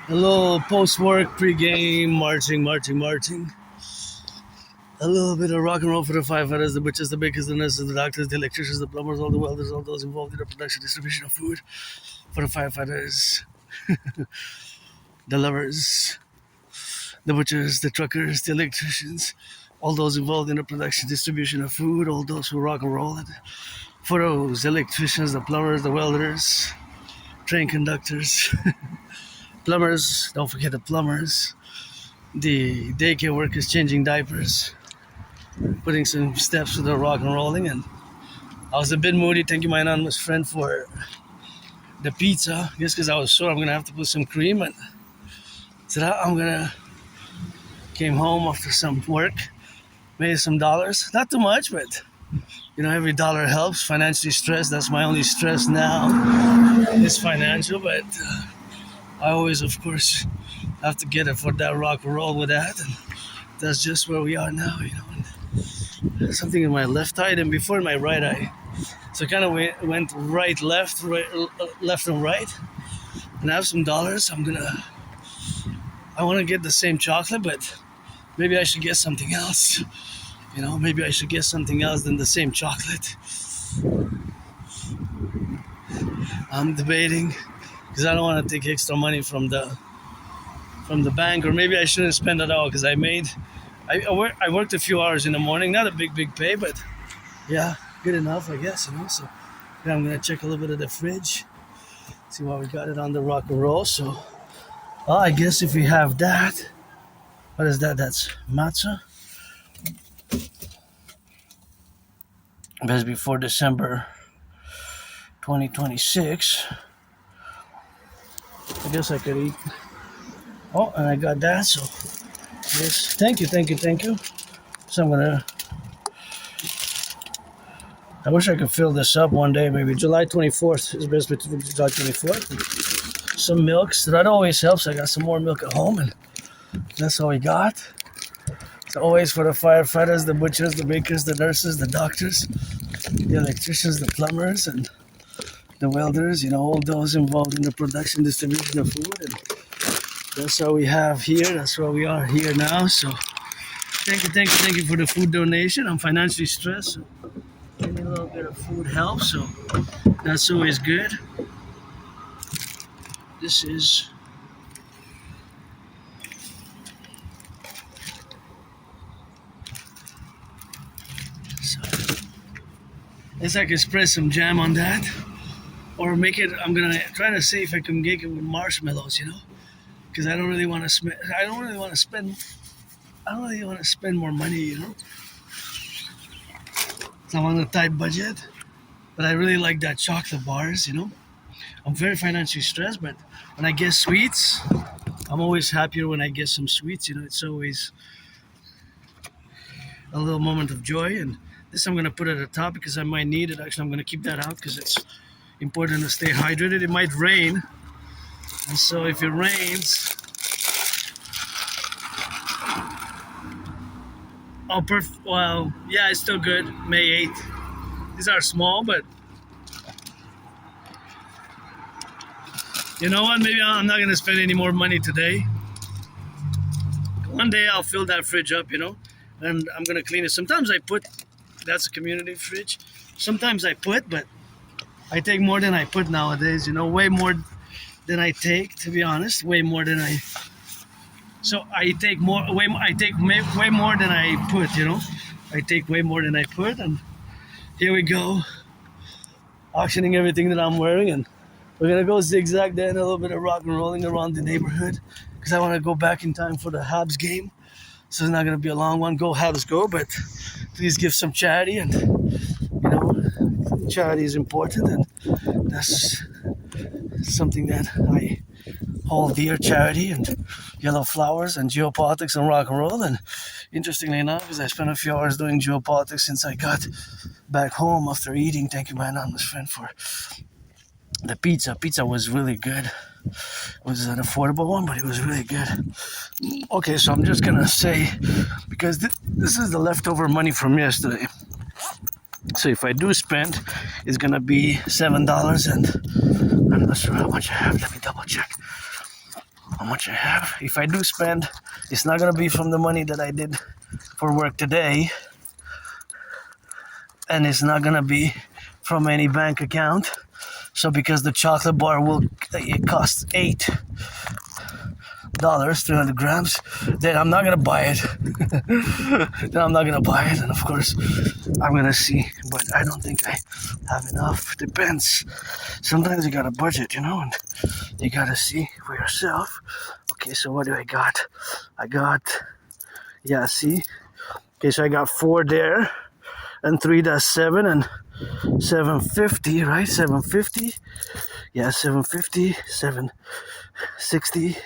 A little post-work, pre-game, marching. A little bit of rock and roll for the firefighters, the butchers, the bakers, the nurses, the doctors, the electricians, the plumbers, all the welders, all those involved in the production, distribution of food for the firefighters, the lovers, the butchers, the truckers, the electricians, all those involved in the production, distribution of food, all those who rock and roll it. For those electricians, the plumbers, the welders, train conductors, plumbers, don't forget the plumbers, the daycare workers changing diapers, putting some steps to the rock and rolling. And I was a bit moody. Thank you, my anonymous friend, for the pizza. Just because I was sure I'm gonna have to put some cream. And so came home after some work, made some dollars. Not too much, but every dollar helps. Financially stressed. That's my only stress now. It's financial, but I always, of course, have to get it for that rock and roll with that. And that's just where we are now, And something in my left eye, and before in my right eye. So I kind of went right, left and right. And I have some dollars. I want to get the same chocolate, but maybe I should get something else. Maybe I should get something else than the same chocolate. I'm debating because I don't want to take extra money from the bank, or maybe I shouldn't spend it all because I worked a few hours in the morning, not a big pay, but yeah, good enough, I guess, So yeah, I'm gonna check a little bit of the fridge, see what we got it on the rock and roll. So, I guess if we have that, what is that? That's matzah. Best before December 2026. I guess I could eat. Oh, and I got that, so yes, thank you. So I wish I could fill this up one day, maybe July 24th is best between July 24th. Some milks, that always helps. I got some more milk at home, and that's all we got. So always for the firefighters, the butchers, the bakers, the nurses, the doctors, the electricians, the plumbers, and the welders, all those involved in the production, distribution of food. And that's all we have here. That's where we are here now. So thank you for the food donation. I'm financially stressed, so any little bit of food helps. So that's always good. This is I can spread some jam on that, or make it. I'm gonna try to see if I can make it with marshmallows, because I don't really want to spend. I don't really want to spend more money, So I'm on a tight budget, but I really like that chocolate bars, I'm very financially stressed, but when I get sweets, I'm always happier when I get some sweets. It's always a little moment of joy. And this I'm going to put at the top because I might need it. Actually, I'm going to keep that out because it's important to stay hydrated. It might rain, and so if it rains, well, yeah, it's still good. May 8th. These are small, but you know what? Maybe I'm not going to spend any more money today. One day I'll fill that fridge up, and I'm going to clean it. Sometimes that's a community fridge. Sometimes I put, but I take more than I put nowadays, way more than I take, to be honest, way more than I. So I take more, way more than I put, I take way more than I put, and here we go, auctioning everything that I'm wearing, and we're gonna go zigzag then a little bit of rock and rolling around the neighborhood because I want to go back in time for the Habs game. So it's not gonna be a long one. Go Habs, go! But please give some charity, and charity is important, and that's something that I hold dear. Charity and yellow flowers and geopolitics and rock and roll. And interestingly enough, because I spent a few hours doing geopolitics since I got back home after eating. Thank you, my anonymous friend, for the pizza. Pizza was really good. It was an affordable one, but it was really good. Okay, so I'm just gonna say, because this is the leftover money from yesterday. So if I do spend, it's gonna be $7, and I'm not sure how much I have. Let me double check. much I have. If I do spend, it's not gonna be from the money that I did for work today, and it's not gonna be from any bank account. So because the chocolate bar it costs $8, 300 grams, then I'm not gonna buy it. And of course I'm gonna see, but I don't think I have enough. Depends. Sometimes you gotta budget, and you gotta see for yourself. Okay, so what do I got? See. Okay, so I got 4 there, and 3, that's 7, and 750, right? 750. Yeah, 750, 760.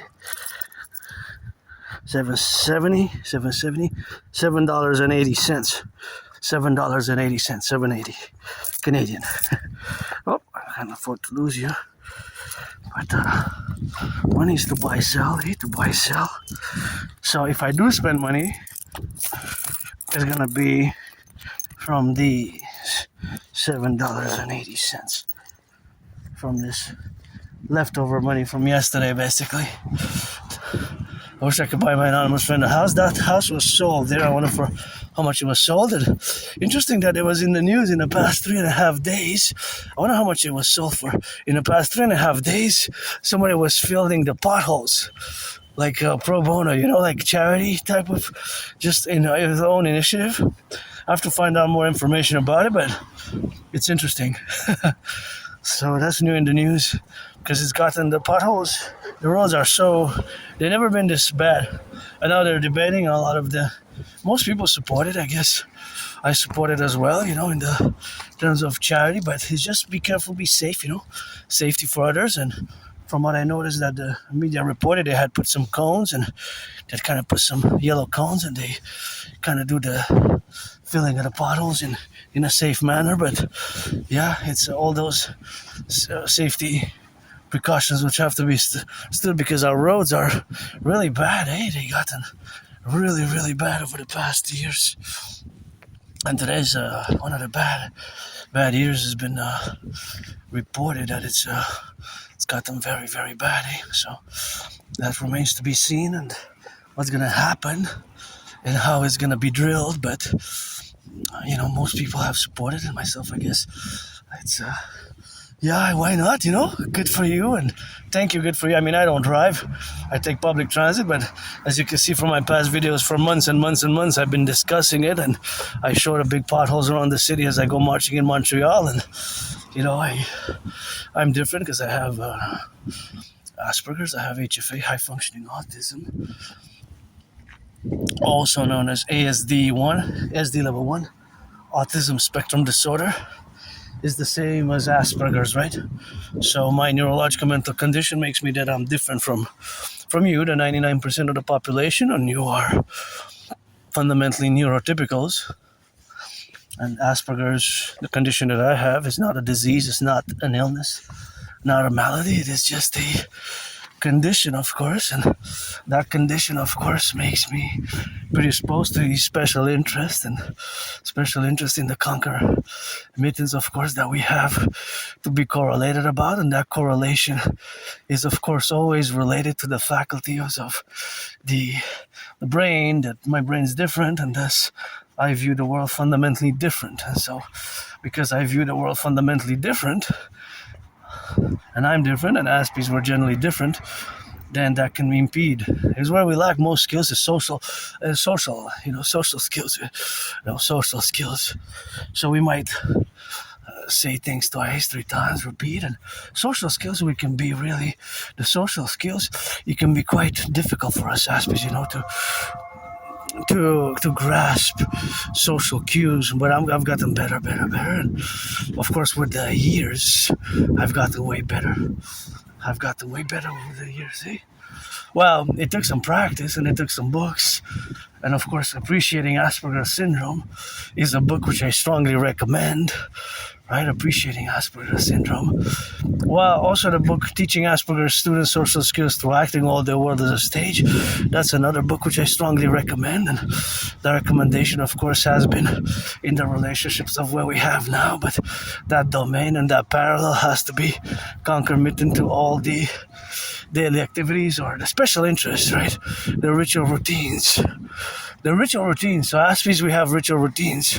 770, $7.80, $7.80, 780 Canadian. Oh, I can't afford to lose you. But money is to buy, sell, So if I do spend money, it's gonna be from these $7.80 from this leftover money from yesterday, basically. I wish I could buy my anonymous friend a house. That house was sold there. I wonder for how much it was sold. And interesting that it was in the news in the past 3.5 days. I wonder how much it was sold for. In the past 3.5 days, somebody was filling the potholes, like pro bono, like charity type of, just in his own initiative. I have to find out more information about it, but it's interesting. So that's new in the news, because it's gotten the potholes. The roads are they've never been this bad. And now they're debating a lot of most people support it, I guess. I support it as well, in the terms of charity, but it's just be careful, be safe, safety for others. And from what I noticed that the media reported, they had put some cones, and they kind of put some yellow cones, and they kind of do the filling of the potholes in a safe manner. But yeah, it's all those safety precautions which have to be stood, because our roads are really bad. They gotten really, really bad over the past years. And today's one of the bad years. Has been reported that it's gotten very, very bad. So that remains to be seen, and what's gonna happen and how it's gonna be drilled. But most people have supported it, myself, I guess. It's yeah, why not, Good for you, and thank you, good for you. I mean, I don't drive. I take public transit, but as you can see from my past videos, for months and months and months, I've been discussing it, and I show the big potholes around the city as I go marching in Montreal, and, I'm different because I have Asperger's, I have HFA, high-functioning autism, also known as ASD level 1, autism spectrum disorder. Is the same as Asperger's, right? So my neurological mental condition makes me that I'm different from you, the 99% of the population, and you are fundamentally neurotypicals. And Asperger's, the condition that I have, is not a disease, it's not an illness, not a malady, it is just a condition, of course, and that condition, of course, makes me predisposed to special interest in the concomitants, of course, that we have to be correlated about, and that correlation is, of course, always related to the faculties of the brain, that my brain is different, and thus I view the world fundamentally different. And so, because I view the world fundamentally different, and I'm different, and Aspies were generally different, then that can impede. It's where we lack most skills is social skills. So we might say things twice, 3 times, repeat, and social skills, we can be really, the social skills, it can be quite difficult for us Aspies, to grasp social cues, but I've gotten better, and of course with the years, I've gotten way better over the years, Well, it took some practice, and it took some books, and of course, Appreciating Asperger's Syndrome is a book which I strongly recommend, right? Appreciating Asperger's Syndrome. Well, also the book Teaching Asperger's Students Social Skills Through Acting All Their World as a Stage. That's another book which I strongly recommend, and the recommendation, of course, has been in the relationships of where we have now, but that domain and that parallel has to be concomitant to all the daily activities or the special interests, right? The ritual routines. The ritual routines. So Aspies, we have ritual routines.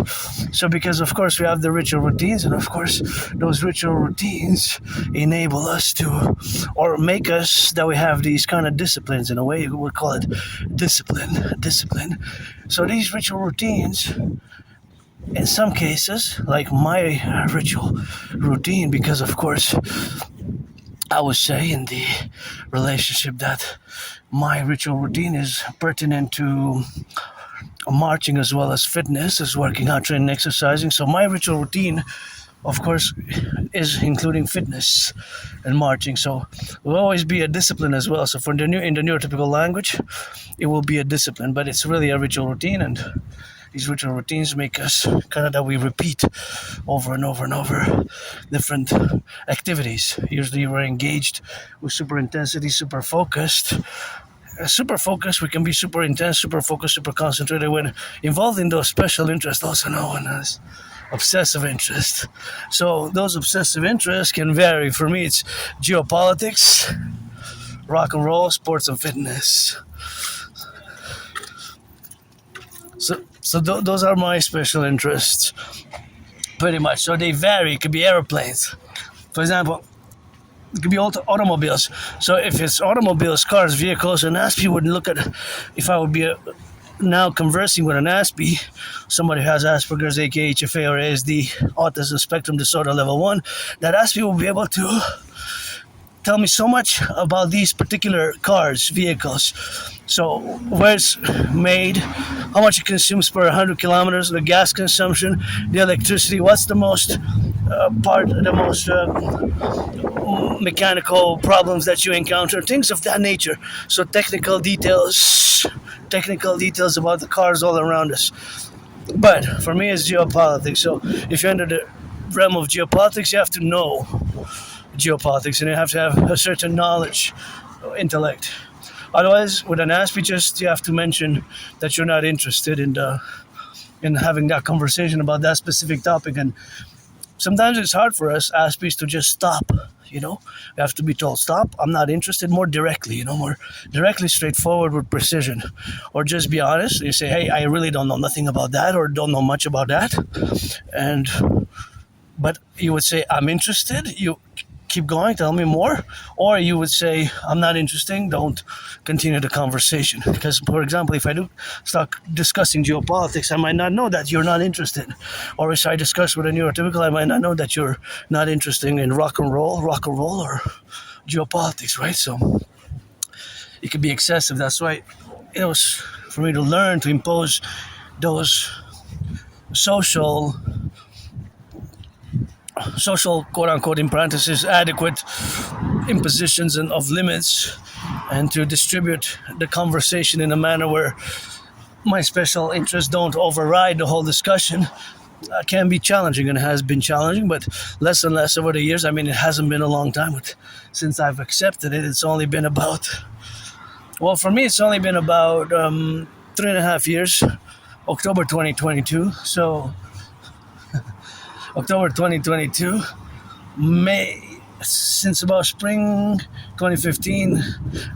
So because of course we have the ritual routines, and of course those ritual routines enable us to, or make us that we have these kind of disciplines. In a way, we would call it discipline. So these ritual routines, in some cases, like my ritual routine, because of course I would say in the relationship that my ritual routine is pertinent to marching as well as fitness, as working out, training, exercising. So my ritual routine, of course, is including fitness and marching. So it will always be a discipline as well. So for the in the neurotypical language, it will be a discipline, but it's really a ritual routine, and these ritual routines make us kind of that we repeat over and over and over different activities. Usually we're engaged with super intensity, super focused. Super focused, we can be super intense, super focused, super concentrated when involved in those special interests, also known as obsessive interest. So those obsessive interests can vary. For me, it's geopolitics, rock and roll, sports and fitness. So those are my special interests, pretty much. So they vary. It could be airplanes, for example. It could be automobiles. So if it's automobiles, cars, vehicles, an Aspie would look at, if I would be now conversing with an Aspie, somebody who has Asperger's, aka HFA or ASD, autism spectrum disorder level 1, that Aspie will be able to tell me so much about these particular cars, vehicles. So where it's made, how much it consumes per 100 kilometers, the gas consumption, the electricity, what's the most mechanical problems that you encounter, things of that nature. So technical details about the cars all around us. But for me, it's geopolitics. So if you're under the realm of geopolitics, you have to know geopolitics, and you have to have a certain knowledge, intellect. Otherwise, with an Aspie, just you have to mention that you're not interested in having that conversation about that specific topic. And sometimes it's hard for us Aspies to just stop. We have to be told, stop, I'm not interested, more directly, more directly, straightforward, with precision. Or just be honest. You say, hey, I really don't know nothing about that, or don't know much about that. But you would say, I'm interested. You keep going, tell me more. Or you would say, I'm not interested, don't continue the conversation. Because, for example, if I do start discussing geopolitics, I might not know that you're not interested. Or if I discuss with a neurotypical, I might not know that you're not interested in rock and roll, or geopolitics, right? So it could be excessive. That's why it was for me to learn to impose those social quote-unquote, in parentheses, adequate impositions and of limits, and to distribute the conversation in a manner where my special interests don't override the whole discussion. Can be challenging, and has been challenging, but less and less over the years. I mean, it hasn't been a long time since I've accepted it. It's only been about, for me, it's only been about 3.5 years, October 2022. So October 2022, since about spring 2015,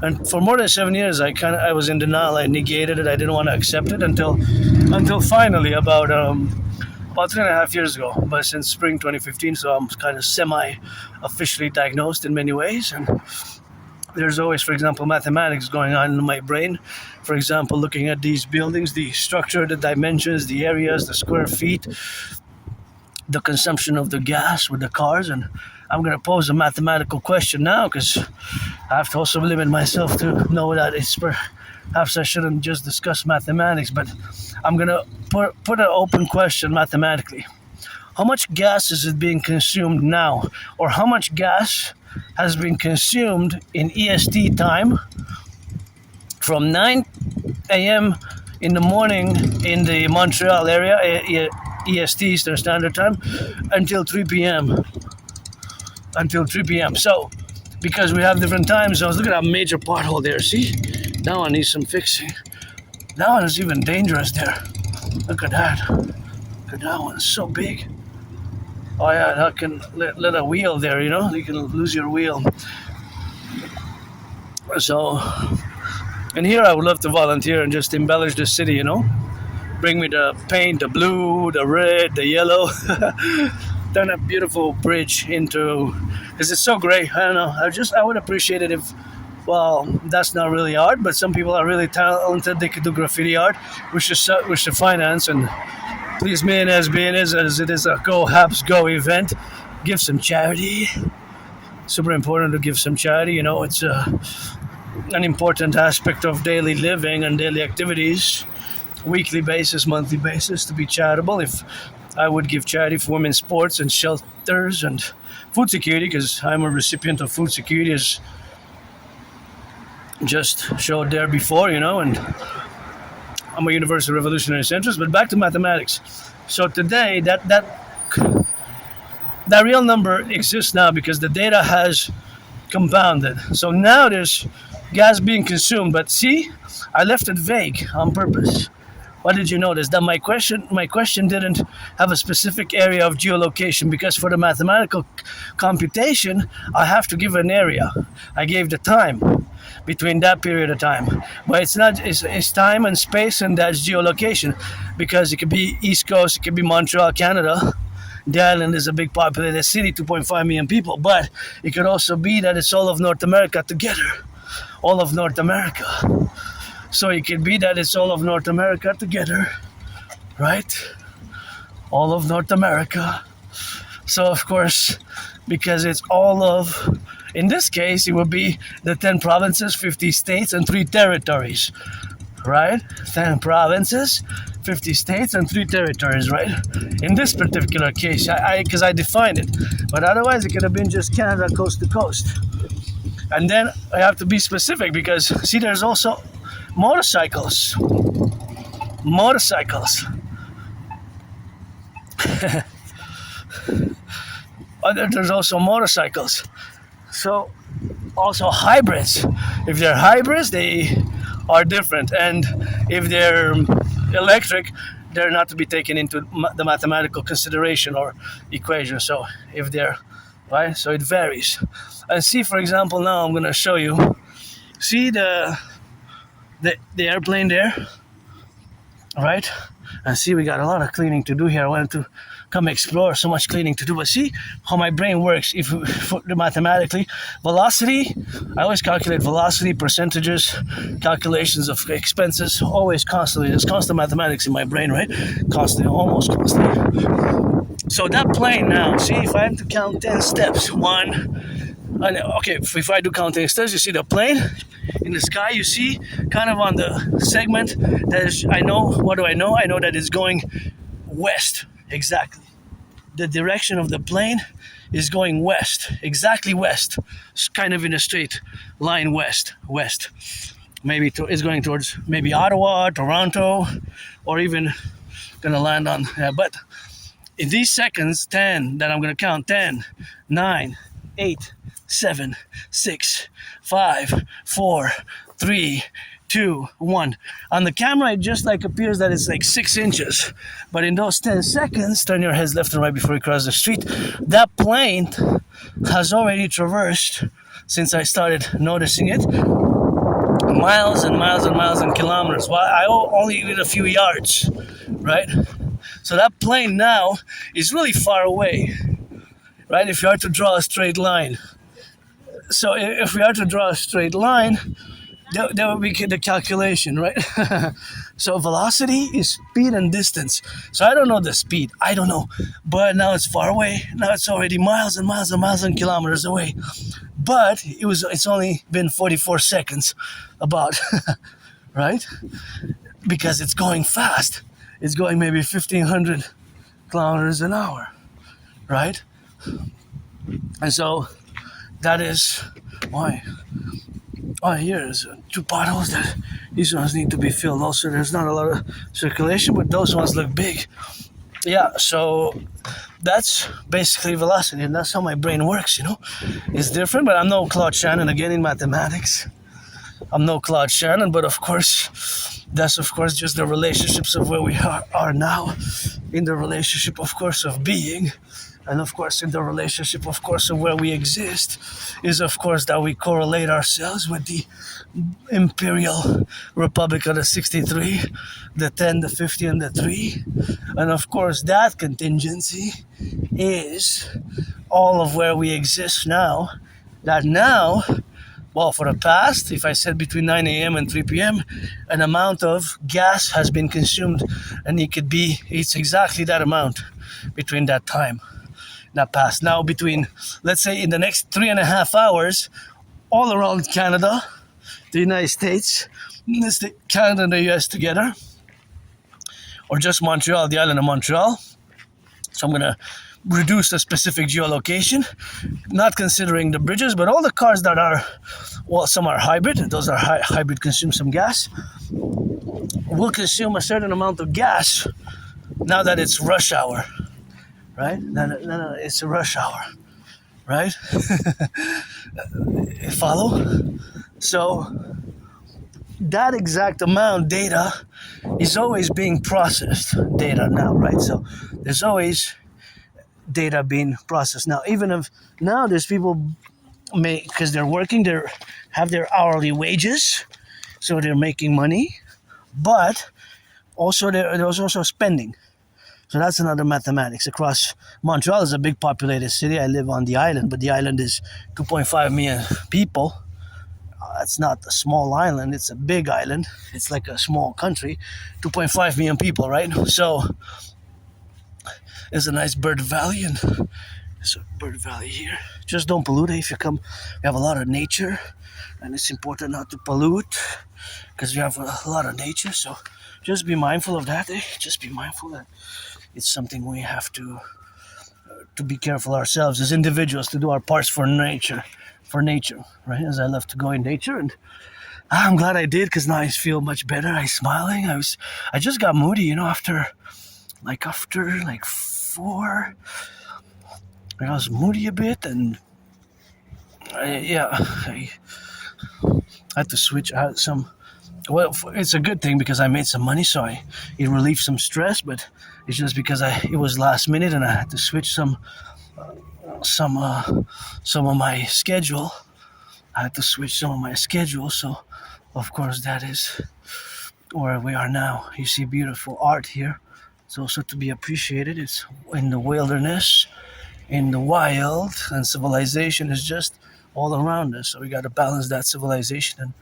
and for more than 7 years, I was in denial. I negated it. I didn't want to accept it until finally about 3.5 years ago. But since spring 2015, so I'm kind of semi-officially diagnosed in many ways. And there's always, for example, mathematics going on in my brain. For example, looking at these buildings, the structure, the dimensions, the areas, the square feet, the consumption of the gas with the cars. And I'm going to pose a mathematical question now, because I have to also limit myself to know that it's perhaps I shouldn't just discuss mathematics, but I'm going to put an open question mathematically. How much gas is it being consumed now? Or how much gas has been consumed in EST time from 9 a.m. in the morning in the Montreal area, EST, Eastern Standard Time, until 3 p.m. So, because we have different time zones, look at that major pothole there, see? That one needs some fixing. That one is even dangerous there. Look at that. Look at that one, it's so big. Oh yeah, that can let a wheel there, you can lose your wheel. So, and here I would love to volunteer and just embellish the city, bring me the paint, the blue, the red, the yellow, turn a beautiful bridge into, because it's so great. I don't know. I would appreciate it if, well, that's not really art, but some people are really talented. They could do graffiti art, which should finance and please me and as being as it is a Go Habs Go event, give some charity. Super important to give some charity. It's an important aspect of daily living and daily activities, weekly basis, monthly basis, to be charitable. If I would give charity for women's sports and shelters and food security, because I'm a recipient of food security, as just showed there before, and I'm a universal revolutionary centrist. But back to mathematics. So today, that real number exists now because the data has compounded. So now there's gas being consumed. But see, I left it vague on purpose. What did you notice? That my question didn't have a specific area of geolocation, because for the mathematical computation, I have to give an area. I gave the time between that period of time. But it's time and space, and that's geolocation, because it could be East Coast, it could be Montreal, Canada. The island is a big populated city, 2.5 million people, but it could also be that it's all of North America together. All of North America. So it could be that it's all of North America together, right? All of North America. So of course, because it's all of, in this case, it would be the 10 provinces, 50 states, and 3 territories, right? 10 provinces, 50 states, and 3 territories, right? In this particular case, because I defined it. But otherwise, it could have been just Canada coast to coast. And then I have to be specific because, see, there's also motorcycles. There's also motorcycles. So, also hybrids. If they're hybrids, they are different. And if they're electric, they're not to be taken into the mathematical consideration or equation. So, if they're, right? So it varies. And see, for example, now I'm going to show you. See the airplane there, right? And see, we got a lot of cleaning to do here. I wanted to come explore, so much cleaning to do. But see how my brain works. If mathematically, velocity, I always calculate velocity, percentages, calculations of expenses, always constantly. There's constant mathematics in my brain, right? Constantly, almost constantly. So that plane now, see, if I have to count 10 steps, okay, if I do counting steps, you see the plane in the sky, you see kind of on the segment that is, I know, what do I know? I know that it's going west, exactly. The direction of the plane is going west, exactly west. It's kind of in a straight line west. Maybe it's going towards maybe Ottawa, Toronto, or even gonna land on, but in these seconds, 10, that I'm gonna count, 10, 9, 8, 7, 6, 5, 4, 3, 2, 1. On the camera, it just like appears that it's like 6 inches. But in those 10 seconds, turn your heads left and right before you cross the street, that plane has already traversed, since I started noticing it, miles and miles and miles and kilometers. Well, I only did a few yards, right? So that plane now is really far away, right? If you are to draw a straight line. So if we are to draw a straight line, that would be the calculation, right? So velocity is speed and distance. So I don't know the speed. I don't know. But now it's far away. Now it's already miles and miles and miles and kilometers away. But it's only been 44 seconds about, right? Because it's going fast. It's going maybe 1,500 kilometers an hour, right? And so that is why. Oh, here's 2 potholes that these ones need to be filled. Also, there's not a lot of circulation, but those ones look big. Yeah, so that's basically velocity, and that's how my brain works, It's different, but I'm no Claude Shannon again in mathematics. I'm no Claude Shannon, but of course, that's of course just the relationships of where we are now, in the relationship, of course, of being, And of course, in the relationship, of course, of where we exist, is of course that we correlate ourselves with the Imperial Republic of the 63, the 10, the 50, and the 3. And of course, that contingency is all of where we exist now. That now, well, for the past, if I said between 9 a.m. and 3 p.m., an amount of gas has been consumed, and it's exactly that amount between that time, that past. Now, between, let's say, in the next 3.5 hours, all around Canada, the United States, Canada and the US together, or just Montreal, the island of Montreal. So I'm going to reduce the specific geolocation, not considering the bridges, but all the cars that are, well, some are hybrid, those are hybrid, consume some gas, will consume a certain amount of gas now that it's rush hour, right? No, it's a rush hour, right? Follow? So that exact amount data is always being processed, data now, right? So there's always data being processed now. Even if now there's people because they're working, they have their hourly wages, so they're making money, but also there's also spending. So that's another mathematics. Across Montreal is a big populated city. I live on the island, but the island is 2.5 million people. It's not a small island, it's a big island. It's like a small country, 2.5 million people, right? So there's a nice bird valley, and there's a bird valley here. Just don't pollute it. If you come, we have a lot of nature, and it's important not to pollute because we have a lot of nature. So just be mindful of that. Just be mindful that it's something we have to be careful ourselves as individuals, to do our parts for nature, right? As I love to go in nature, and I'm glad I did, because now I feel much better. I'm smiling. I just got moody, after 4. I was moody a bit, and I had to switch out some. Well, it's a good thing because I made some money, so it relieved some stress. But it's just because it was last minute, and I had to switch some of my schedule. So of course that is where we are now. You see beautiful art here. It's also to be appreciated. It's in the wilderness, in the wild, and civilization is just all around us. So we got to balance that civilization and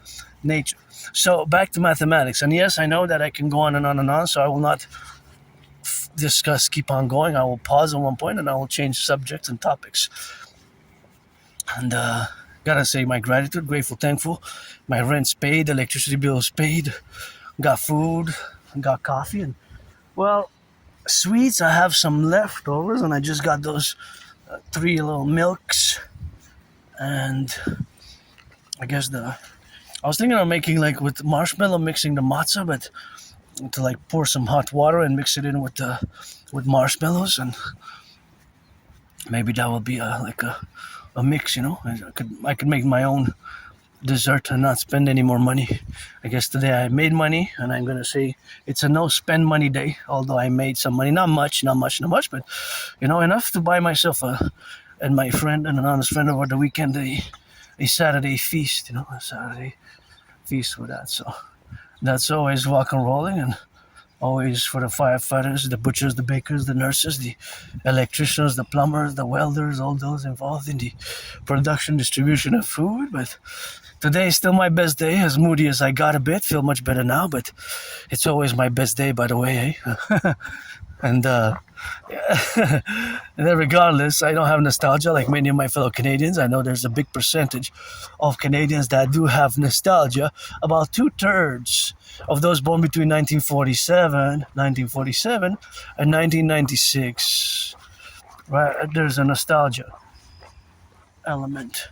nature. So back to mathematics. And yes, I know that I can go on and on and on, so I will not keep on going. I will pause at one point, and I will change subjects and topics. And gotta say my gratitude, grateful, thankful. My rent's paid, electricity bill's paid, got food, got coffee, and well, sweets, I have some leftovers, and I just got those 3 little milks, and I guess I was thinking of making, like, with marshmallow, mixing the matzah, but to, like, pour some hot water and mix it in with marshmallows, and maybe that will be a mix, I could make my own dessert and not spend any more money. I guess today I made money, and I'm gonna say it's a no spend money day, although I made some money, not much, but enough to buy myself and my friend and an honest friend over the weekend a Saturday feast, a Saturday feast with that. So that's always rock and rolling, and always for the firefighters, the butchers, the bakers, the nurses, the electricians, the plumbers, the welders, all those involved in the production, distribution of food. But today is still my best day, as moody as I got a bit. Feel much better now, but it's always my best day, by the way, eh? And and then regardless, I don't have nostalgia like many of my fellow Canadians. I know there's a big percentage of Canadians that do have nostalgia. About 2/3 of those born between 1947 and 1996, right? There's a nostalgia element,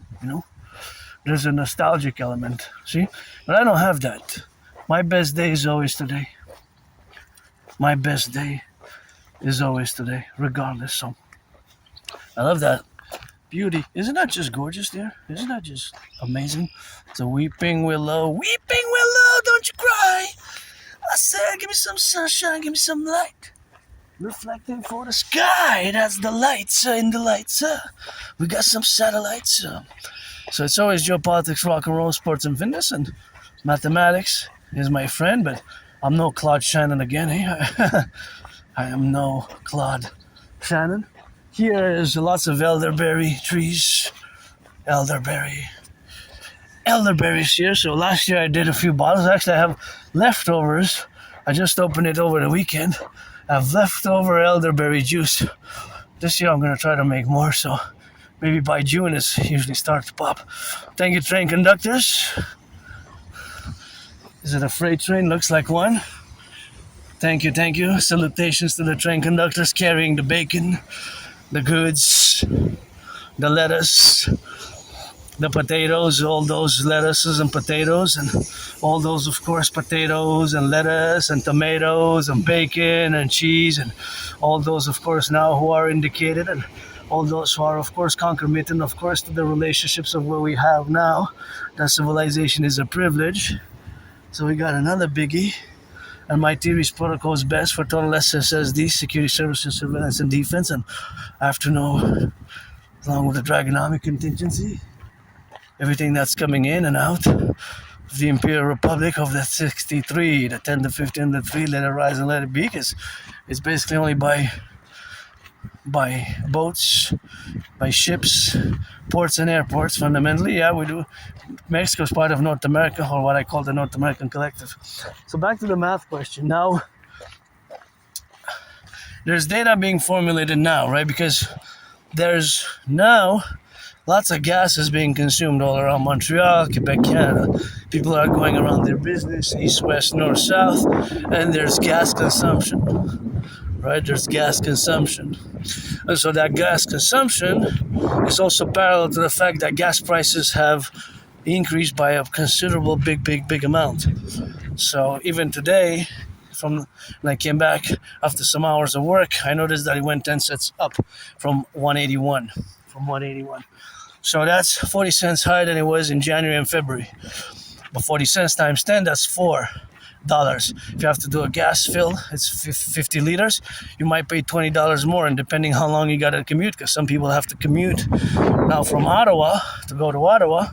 There's a nostalgic element, see? But I don't have that. My best day is always today. My best day is always today, regardless. So I love that beauty. Isn't that just gorgeous there? Isn't that just amazing? It's a weeping willow, don't you cry. I said, give me some sunshine, give me some light. reflecting for the sky. That's the lights in the lights. We got some satellites. So it's always geopolitics, rock and roll, sports and fitness, and mathematics is my friend, but I'm no Claude Shannon again. Eh? I am no Claude Shannon. Here is lots of elderberry trees. Elderberries here. So last year I did a few bottles. Actually, I have leftovers. I just opened it over the weekend. I have leftover elderberry juice. This year I'm going to try to make more, so maybe by June it usually starts to pop. Thank you, train conductors. Is it a freight train? Looks like one. Thank you, thank you. Salutations to the train conductors carrying the bacon, the goods, the lettuce, the potatoes, all those lettuces and potatoes, and all those, of course, potatoes and lettuce and tomatoes and bacon and cheese, and all those, of course, now who are indicated, and all those who are, of course, concomitant, of course, to the relationships of what we have now. That civilization is a privilege. So we got another biggie. And my theory's protocol is best for total SSSD, security services, surveillance, and defense. And I have to know, along with the Draconis contingency, everything that's coming in and out of the Imperial Republic of the 63, the 10 to 15 to 3, let it rise and let it be, because it's basically only by boats, by ships, ports and airports, fundamentally. Yeah, we do. Mexico's part of North America, or what I call the North American Collective. So back to the math question. Now, there's data being formulated now, right? Because there's now lots of gas is being consumed all around Montreal, Quebec, Canada. People are going around their business, east, west, north, south, and there's gas consumption, right? There's gas consumption. And so that gas consumption is also parallel to the fact that gas prices have increased by a considerable big amount. So even today, when I came back after some hours of work, I noticed that it went 10 cents up from 181. So that's 40 cents higher than it was in January and February. But 40 cents times 10, that's $4. If you have to do a gas fill, it's 50 liters. You might pay $20 more, and depending how long you got to commute, because some people have to commute now from Ottawa to go to Ottawa,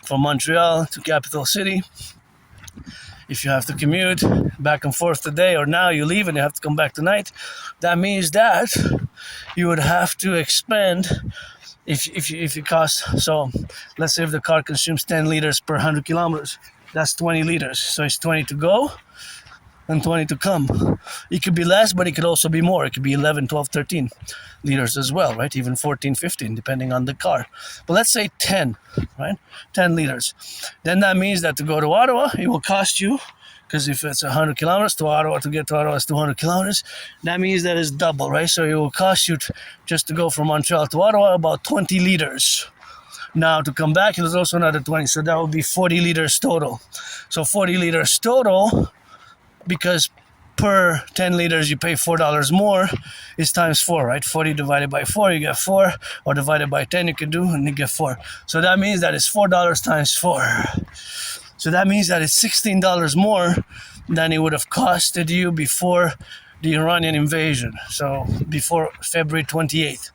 from Montreal to Capital City. If you have to commute back and forth today, or now you leave and you have to come back tonight, that means that you would have to expend, if it costs, so let's say if the car consumes 10 liters per 100 kilometers, that's 20 liters. So it's 20 to go and 20 to come. It could be less, but it could also be more. It could be 11, 12, 13 liters as well, right? Even 14, 15, depending on the car. But let's say 10, right? 10 liters. Then that means that to go to Ottawa, it will cost you, because if it's 100 kilometers to Ottawa, to get to Ottawa is 200 kilometers, that means that it's double, right? So it will cost you just to go from Montreal to Ottawa about 20 liters. Now to come back, there's also another 20, so that would be 40 liters total. So 40 liters total, because per 10 liters you pay $4 more, is times 4, right? 40 divided by 4, you get 4, or divided by 10 you can do, and you get 4. So that means that it's $4 times 4. So that means that it's $16 more than it would have costed you before the Iranian invasion. So before February 28th.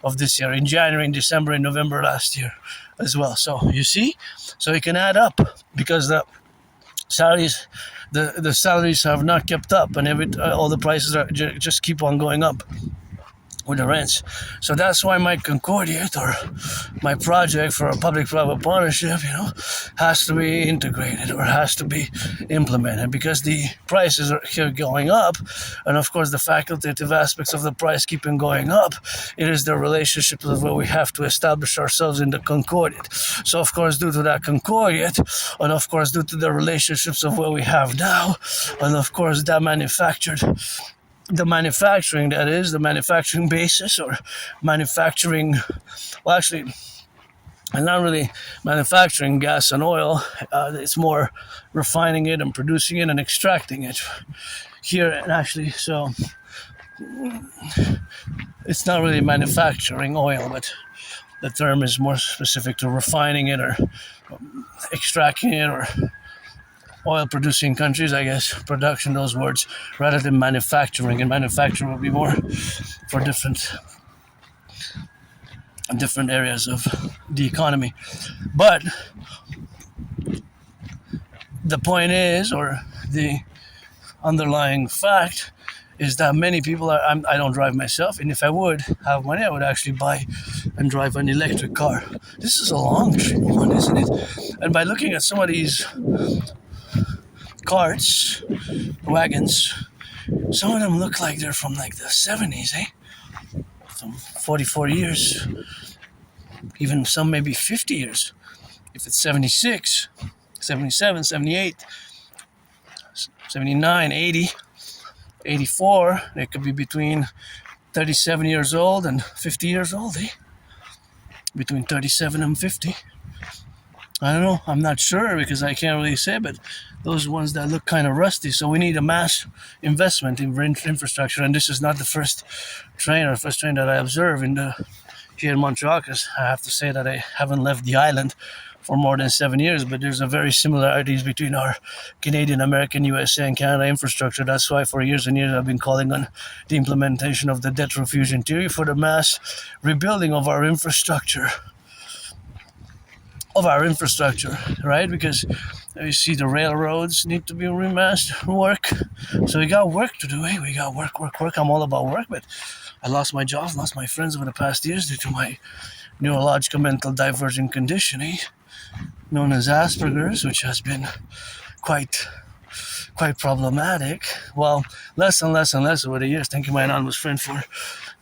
Of this year, in January, in December, in November last year as well. So you see, so it can add up, because the salaries, the salaries have not kept up, and all the prices are just keep on going up with the rents. So that's why my concordiate, or my project for a public-private partnership, has to be integrated, or has to be implemented, because the prices are here going up, and of course the facultative aspects of the price keeping going up. It is the relationship of where we have to establish ourselves in the concordiate. So of course, due to that concordiate, and of course due to the relationships of what we have now, and of course that the manufacturing basis, or manufacturing, well actually, and not really manufacturing gas and oil, it's more refining it and producing it and extracting it here, and actually, so it's not really manufacturing oil, but the term is more specific to refining it, or extracting it, or oil-producing countries, I guess, production, those words, rather than manufacturing. And manufacturing would be more for different areas of the economy. But the point is, or the underlying fact, is that many people are. I don't drive myself, and if I would have money, I would actually buy and drive an electric car. This is a long one, isn't it? And by looking at some of these carts, wagons, some of them look like they're from like the 70s, From 44 years, even some maybe 50 years. If it's 76, 77, 78, 79, 80, 84, they could be between 37 years old and 50 years old, Between 37 and 50. I don't know, I'm not sure because I can't really say, but those ones that look kind of rusty. So we need a mass investment in infrastructure, and this is not the first train that I observe here in Montreal, because I have to say that I haven't left the island for more than 7 years, but there's a very similarities between our Canadian, American, USA, and Canada infrastructure. That's why for years and years I've been calling on the implementation of the debt refusion theory for the mass rebuilding of our infrastructure. Right? Because you see the railroads need to be remastered, work. So we got work to do, We got work. I'm all about work, but I lost my job, lost my friends over the past years due to my neurological mental divergent condition, known as Asperger's, which has been quite problematic. Well, less and less over the years. Thank you, my anonymous friend, for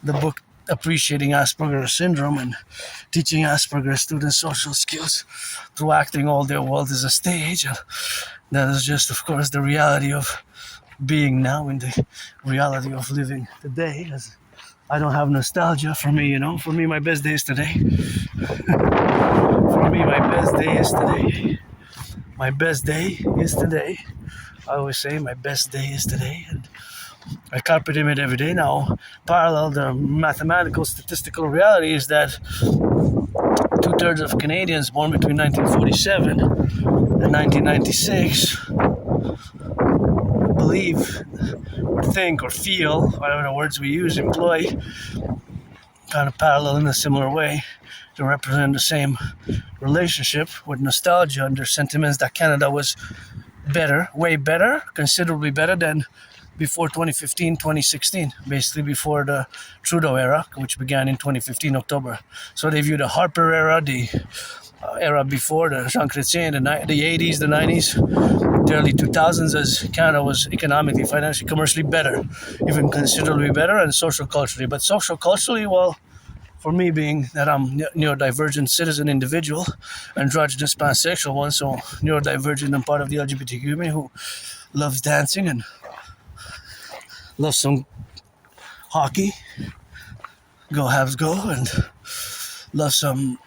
the book Appreciating Asperger's Syndrome and teaching Asperger's students social skills through acting all their world as a stage. And that is just, of course, the reality of being now and the reality of living today. As I don't have nostalgia for me, For me, my best day is today. My best day is today. I always say my best day is today. And I carpe diem it every day. Now, parallel the mathematical statistical reality is that 2/3 of Canadians born between 1947 and 1996 believe, or think, or feel, whatever the words we use, employ, kind of parallel in a similar way, to represent the same relationship with nostalgia and their sentiments that Canada was better, way better, considerably better than before 2015, 2016, basically before the Trudeau era, which began in 2015 October. So they view the Harper era, the era before the Jean Chrétien, the 80s, the 90s, the early 2000s, as Canada was economically, financially, commercially better, even considerably better, and social culturally. But social culturally, well, for me, being that I'm neurodivergent citizen individual, androgynous pansexual one, so neurodivergent and part of the LGBTQ community who loves dancing and loves some hockey, go Habs go, and loves some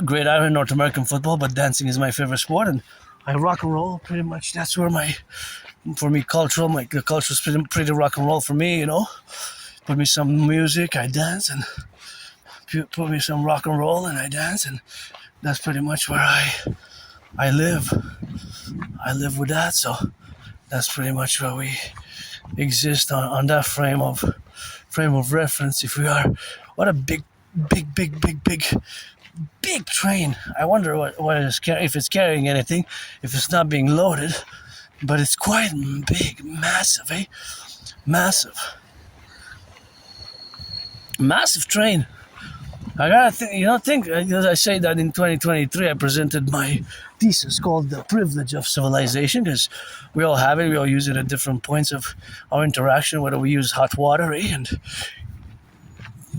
Great Iron North American football, but dancing is my favorite sport, and I rock and roll pretty much. That's where for me, the culture is pretty rock and roll for me, Put me some music, I dance, and put me some rock and roll, and I dance, and that's pretty much where I live. I live with that, so that's pretty much where we exist on that frame of reference. If we are, what a big train. I wonder what is if it's carrying anything, if it's not being loaded, but it's quite big, massive, massive train. I gotta think, as I say that in 2023, I presented my thesis called The Privilege of Civilization, because we all have it, we all use it at different points of our interaction, whether we use hot water, and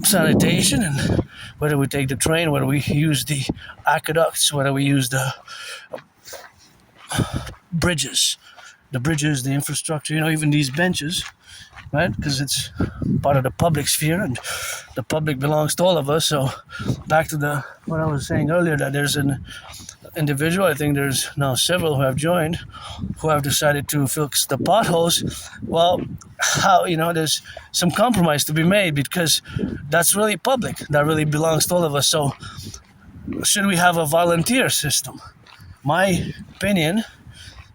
sanitation, and whether we take the train, whether we use the aqueducts, whether we use the bridges, the infrastructure, even these benches, right? Because it's part of the public sphere, and the public belongs to all of us. So back to what I was saying earlier, that there's an individual, I think there's now several who have joined, who have decided to fix the potholes. Well, there's some compromise to be made, because that's really public, that really belongs to all of us. So should we have a volunteer system? My opinion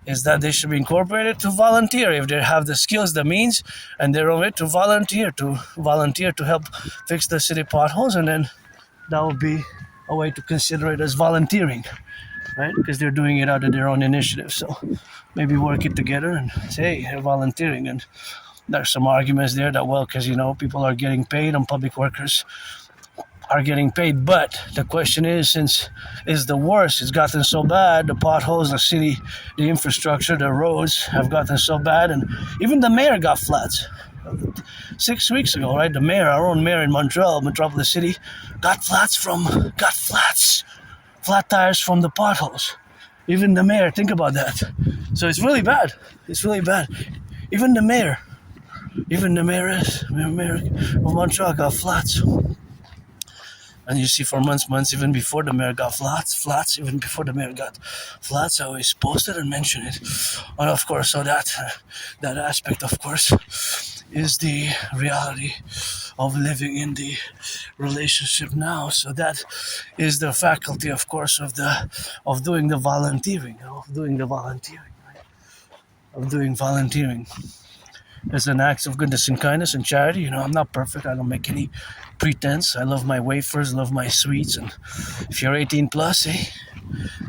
is that they should be incorporated to volunteer if they have the skills, the means, and they're of it to volunteer to help fix the city potholes, and then that would be a way to consider it as volunteering, right? Because they're doing it out of their own initiative. So maybe work it together and say, hey, they're volunteering. And there's some arguments there that, well, because, people are getting paid and public workers are getting paid. But the question is, since it's the worst, it's gotten so bad, the potholes, the city, the infrastructure, the roads have gotten so bad, and even the mayor got flats. 6 weeks ago, right? The mayor, our own mayor in Montreal, Metropolis City, got flat tires from the potholes. Even the mayor, think about that. So it's really bad. Even the mayor of Montreal got flats. And you see, for months, even before the mayor got flats, even before the mayor got flats, I always posted and mentioned it. And of course, so that aspect, of course, is the reality of living in the relationship now. So that is the faculty, of course, of doing volunteering. As an act of goodness and kindness and charity. I'm not perfect. I don't make any pretense. I love my wafers, love my sweets. And if you're 18 plus,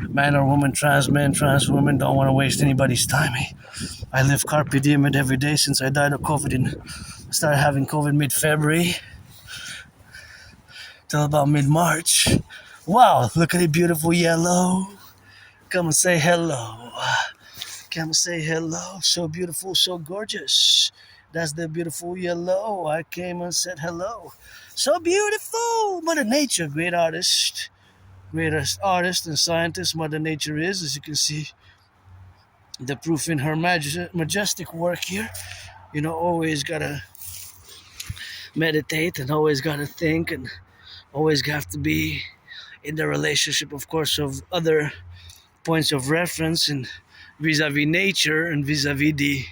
man or woman, trans men, trans women, don't want to waste anybody's time. I live carpe diem every day since I died of COVID started having COVID mid-February till about mid-March. Wow, look at the beautiful yellow. Come and say hello. So beautiful, so gorgeous. That's the beautiful yellow. I came and said hello. So beautiful. Mother Nature, greatest artist and scientist Mother Nature is, as you can see. The proof in her majestic work here. Always gotta meditate and always gotta think and always have to be in the relationship, of course, of other points of reference and vis-a-vis nature and vis-a-vis the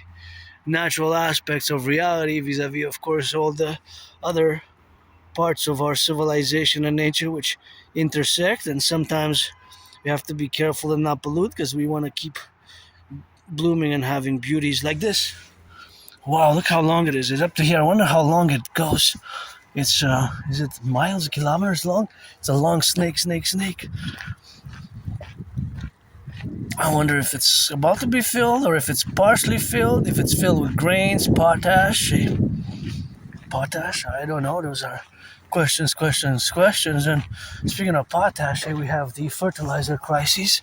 natural aspects of reality, vis-a-vis, of course, all the other parts of our civilization and nature which intersect. And sometimes we have to be careful and not pollute because we want to keep blooming and having beauties like this. Wow, look how long it is. It's up to here. I wonder how long it goes. It's is it miles, kilometers long? It's a long snake. I wonder if it's about to be filled or if it's partially filled, if it's filled with grains, potash. I don't know. Those are questions. And speaking of potash, we have the fertilizer crisis.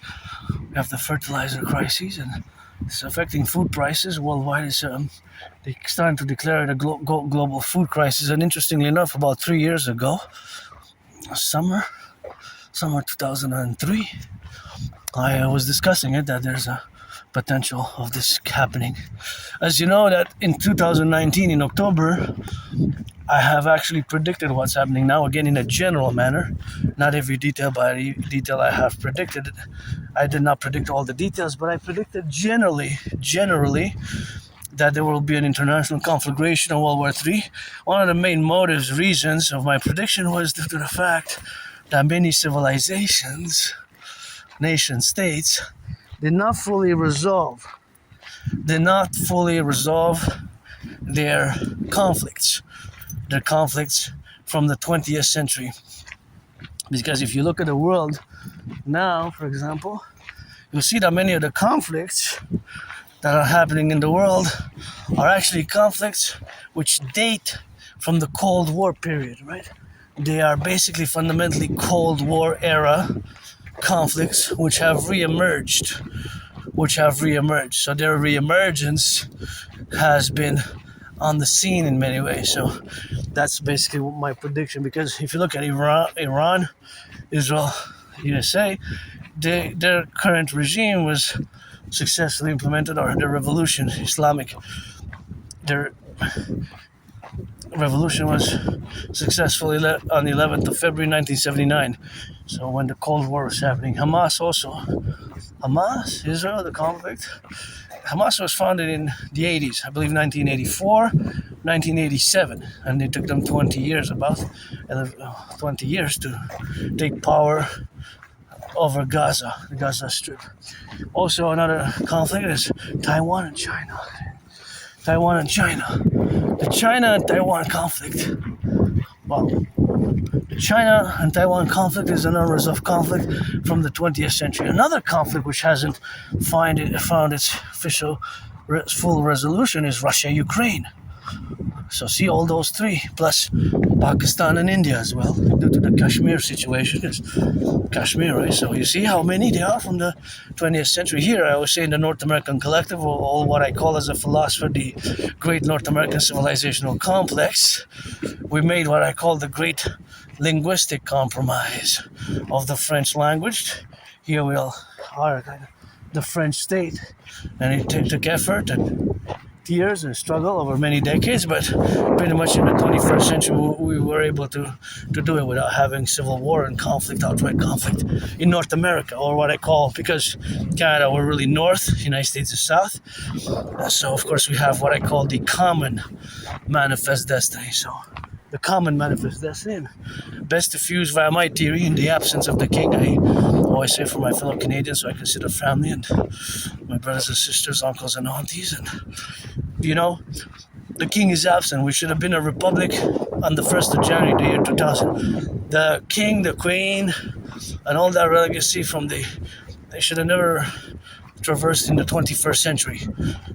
And it's affecting food prices worldwide. They're starting to declare it a global food crisis. And interestingly enough, about 3 years ago, summer 2003, I was discussing it, that there's a potential of this happening. As you know, that in 2019, in October, I have actually predicted what's happening now, again in a general manner. Not every detail, but every detail I have predicted. I did not predict all the details, but I predicted generally that there will be an international conflagration of World War III. One of the main reasons of my prediction was due to the fact that many civilizations, nation states, did not fully resolve their conflicts from the 20th century. Because if you look at the world now, for example, you'll see that many of the conflicts that are happening in the world are actually conflicts which date from the Cold War period, right? They are basically fundamentally Cold War era conflicts which have re-emerged. So their re-emergence has been on the scene in many ways. So that's basically my prediction, because if you look at Iran, Israel, USA, their current regime was successfully implemented, or their revolution, their revolution was successfully on the 11th of February 1979. So when the Cold War was happening, Israel, the conflict, Hamas was founded in the 80s, I believe 1984, 1987, and it took them 20 years to take power over Gaza, the Gaza Strip. Also, another conflict is Taiwan and China. Taiwan and China. The China and Taiwan conflict. Well, the China and Taiwan conflict is an unresolved conflict from the 20th century. Another conflict which hasn't found its official full resolution is Russia-Ukraine. So see all those three, plus Pakistan and India as well, due to the Kashmir situation. It's Kashmir, right? So you see how many there are from the 20th century. Here, I was saying the North American Collective, or what I call as a philosopher, the Great North American Civilizational Complex. We made what I call the Great Linguistic Compromise of the French language. Here we are kind of the French state, and it took effort and years and struggle over many decades, but pretty much in the 21st century we were able to do it without having civil war and conflict, outright conflict in North America, or what I call, because Canada we're really north, United States is south, so of course we have what I call the common manifest destiny. So the common manifest destiny, and best to fuse via my theory in the absence of the king. I always say for my fellow Canadians, so I consider family and my brothers and sisters, uncles and aunties, and you know, the king is absent. We should have been a republic on the 1st of January, the year 2000. The king, the queen, and all that legacy from they should have never traversed in the 21st century.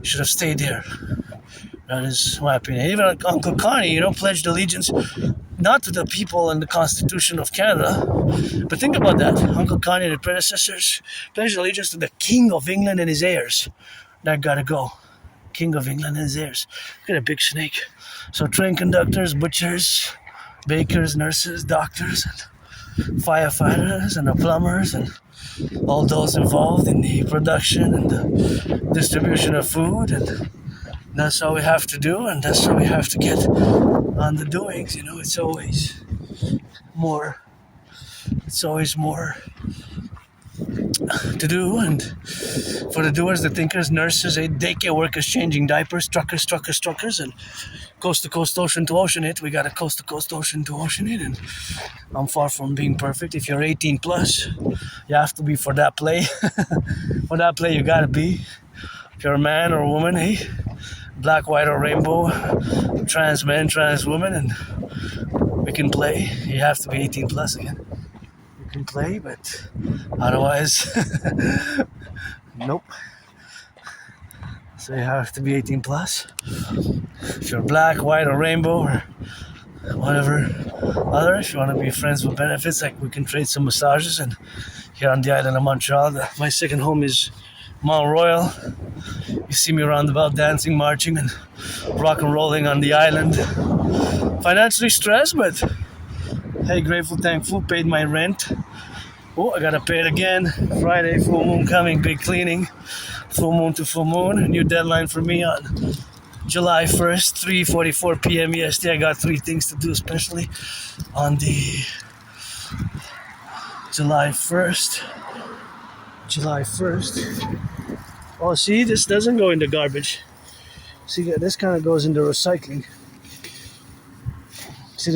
Should have stayed there. That is my opinion. Even Uncle Connie, pledged allegiance not to the people and the Constitution of Canada, but think about that. Uncle Connie and the predecessors pledged allegiance to the King of England and his heirs. That gotta go. King of England and his heirs. Look at a big snake. So train conductors, butchers, bakers, nurses, doctors, and firefighters, and the plumbers, and all those involved in the production and the distribution of food, and that's all we have to do, and that's how we have to get on the doings. It's always more. It's always more to do, and for the doers, the thinkers, nurses, daycare workers, changing diapers, truckers, and coast to coast, ocean to ocean it. We got a coast to coast, ocean to ocean it, and I'm far from being perfect. If you're 18 plus, you have to be for that play. For that play, you gotta be. If you're a man or a woman, black, white, or rainbow, trans men, trans women, and we can play. You have to be 18 plus again. Can play, but otherwise nope. So you have to be 18 plus. If you're black, white, or rainbow, or whatever other, if you want to be friends with benefits, like we can trade some massages. And here on the island of Montreal, my second home is Mount Royal. You see me around about dancing, marching, and rock and rolling on the island. Financially stressed, but hey, grateful, thankful, paid my rent. Oh, I gotta pay it again. Friday, full moon coming, big cleaning. Full moon to full moon. A new deadline for me on July 1st, 3:44 p.m. EST. I got 3 things to do, especially on the July 1st. Oh, see, this doesn't go in the garbage. See, this kind of goes into recycling. See,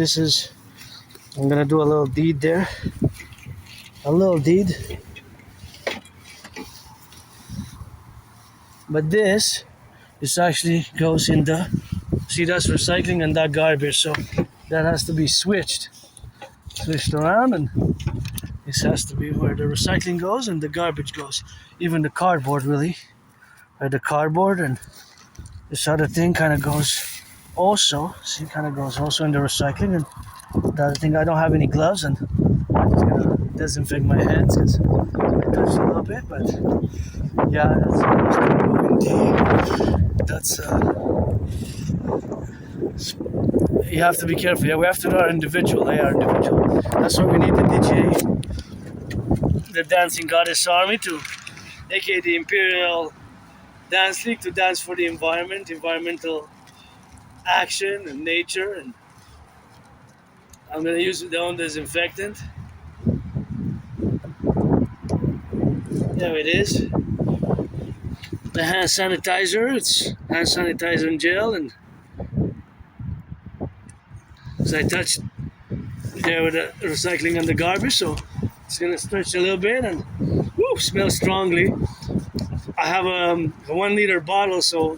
I'm gonna do a little deed there. A little deed. But this actually goes in see, that's recycling and that garbage. So that has to be switched around, and this has to be where the recycling goes and the garbage goes. Even the cardboard, really. The cardboard and this other thing kind of goes also. See, kind of goes also in the recycling. And the other thing, I don't have any gloves, and I'm just gonna disinfect my hands because I touched a little bit, but yeah, you have to be careful. Yeah, we have to do our individual. That's why we need the DJ, the Dancing Goddess Army, aka the Imperial Dance League, to dance for the environment, environmental action and nature. And I'm gonna use their own disinfectant. There it is. The hand sanitizer. It's hand sanitizer and gel, and as I touched there with the recycling and the garbage, so Just gonna stretch a little bit and smells strongly. I have a 1 liter bottle, so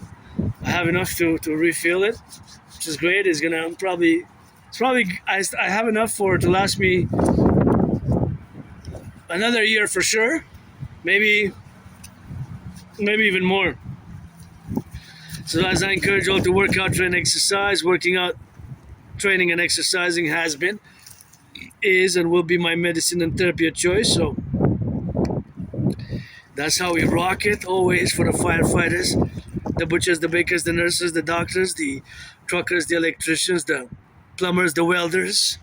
I have enough to refill it, which is great. It's probably I have enough to last me another year for sure, maybe even more. So as I encourage you all to work out, train, exercise, working out, training and exercising has been, is and will be my medicine and therapy of choice. So that's how we rock it always for the firefighters, the butchers, the bakers, the nurses, the doctors, the truckers, the electricians, the plumbers, the welders.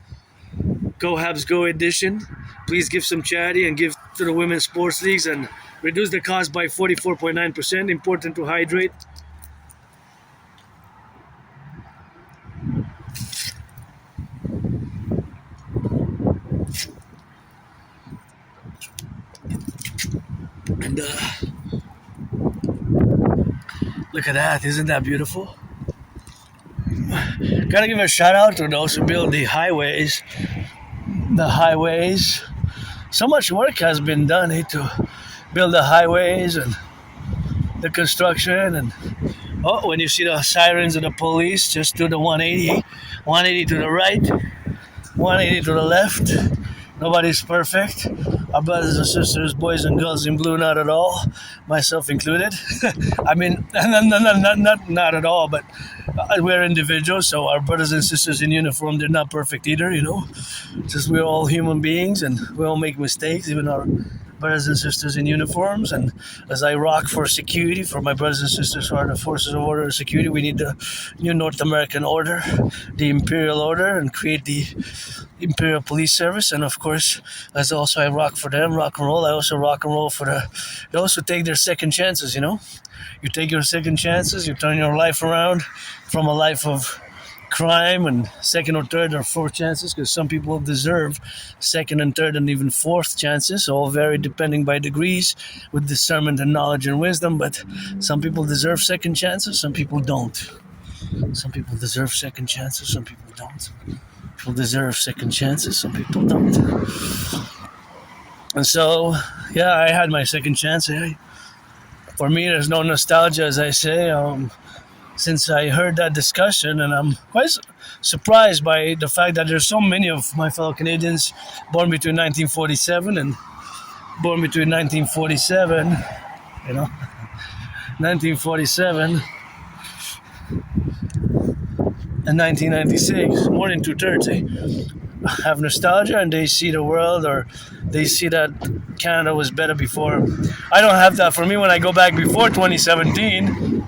Go Habs Go edition. Please give some charity and give to the women's sports leagues and reduce the cost by 44.9%. Important to hydrate. And look at that, isn't that beautiful? Gotta give a shout out to those who build the highways. So much work has been done to build the highways and the construction. And when you see the sirens of the police, just do the 180 to the right, 180 to the left. Nobody's perfect. Our brothers and sisters, boys and girls in blue, not at all, myself included. I mean, not at all, but we're individuals, so our brothers and sisters in uniform, they're not perfect either, Just we're all human beings and we all make mistakes, even our brothers and sisters in uniforms. And as I rock for security, for my brothers and sisters who are the forces of order and security, we need the new North American order, the Imperial order, and create the Imperial Police Service. And of course, as also I rock for them, rock and roll, I also rock and roll for they also take their second chances, You take your second chances, you turn your life around from a life of crime and second or third or fourth chances, because some people deserve second and third and even fourth chances, all vary depending by degrees with discernment and knowledge and wisdom. But some people deserve second chances, some people don't. Some people deserve second chances, some people don't. People deserve second chances, some people don't. And so, yeah, I had my second chance. For me, there's no nostalgia, as I say. Since I heard that discussion, and I'm quite surprised by the fact that there's so many of my fellow Canadians born between 1947 and 1947 and 1996, more than 2/3, have nostalgia and they see the world, or they see that Canada was better before. I don't have that. For me, when I go back before 2017,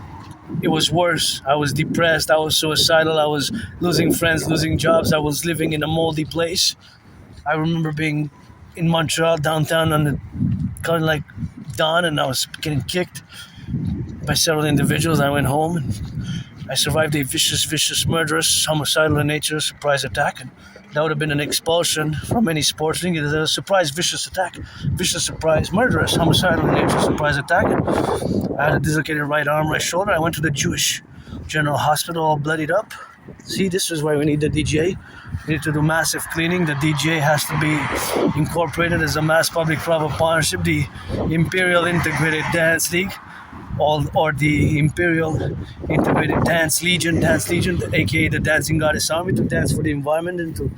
it was worse. I was depressed. I was suicidal. I was losing friends, losing jobs. I was living in a moldy place. I remember being in Montreal downtown on the kind of like dawn, and I was getting kicked by several individuals. I went home and I survived a vicious, murderous, homicidal in nature surprise attack, and that would have been an expulsion from any sports league. It was a surprise, vicious attack, vicious surprise, murderous, homicidal in nature surprise attack. And I had a dislocated right arm, right shoulder. I went to the Jewish General Hospital, all bloodied up. See, this is why we need the DJ. We need to do massive cleaning. The DJ has to be incorporated as a mass public-private partnership, the Imperial Integrated Dance League, or the Imperial Integrated Dance Legion, aka the Dancing Goddess Army, to dance for the environment and to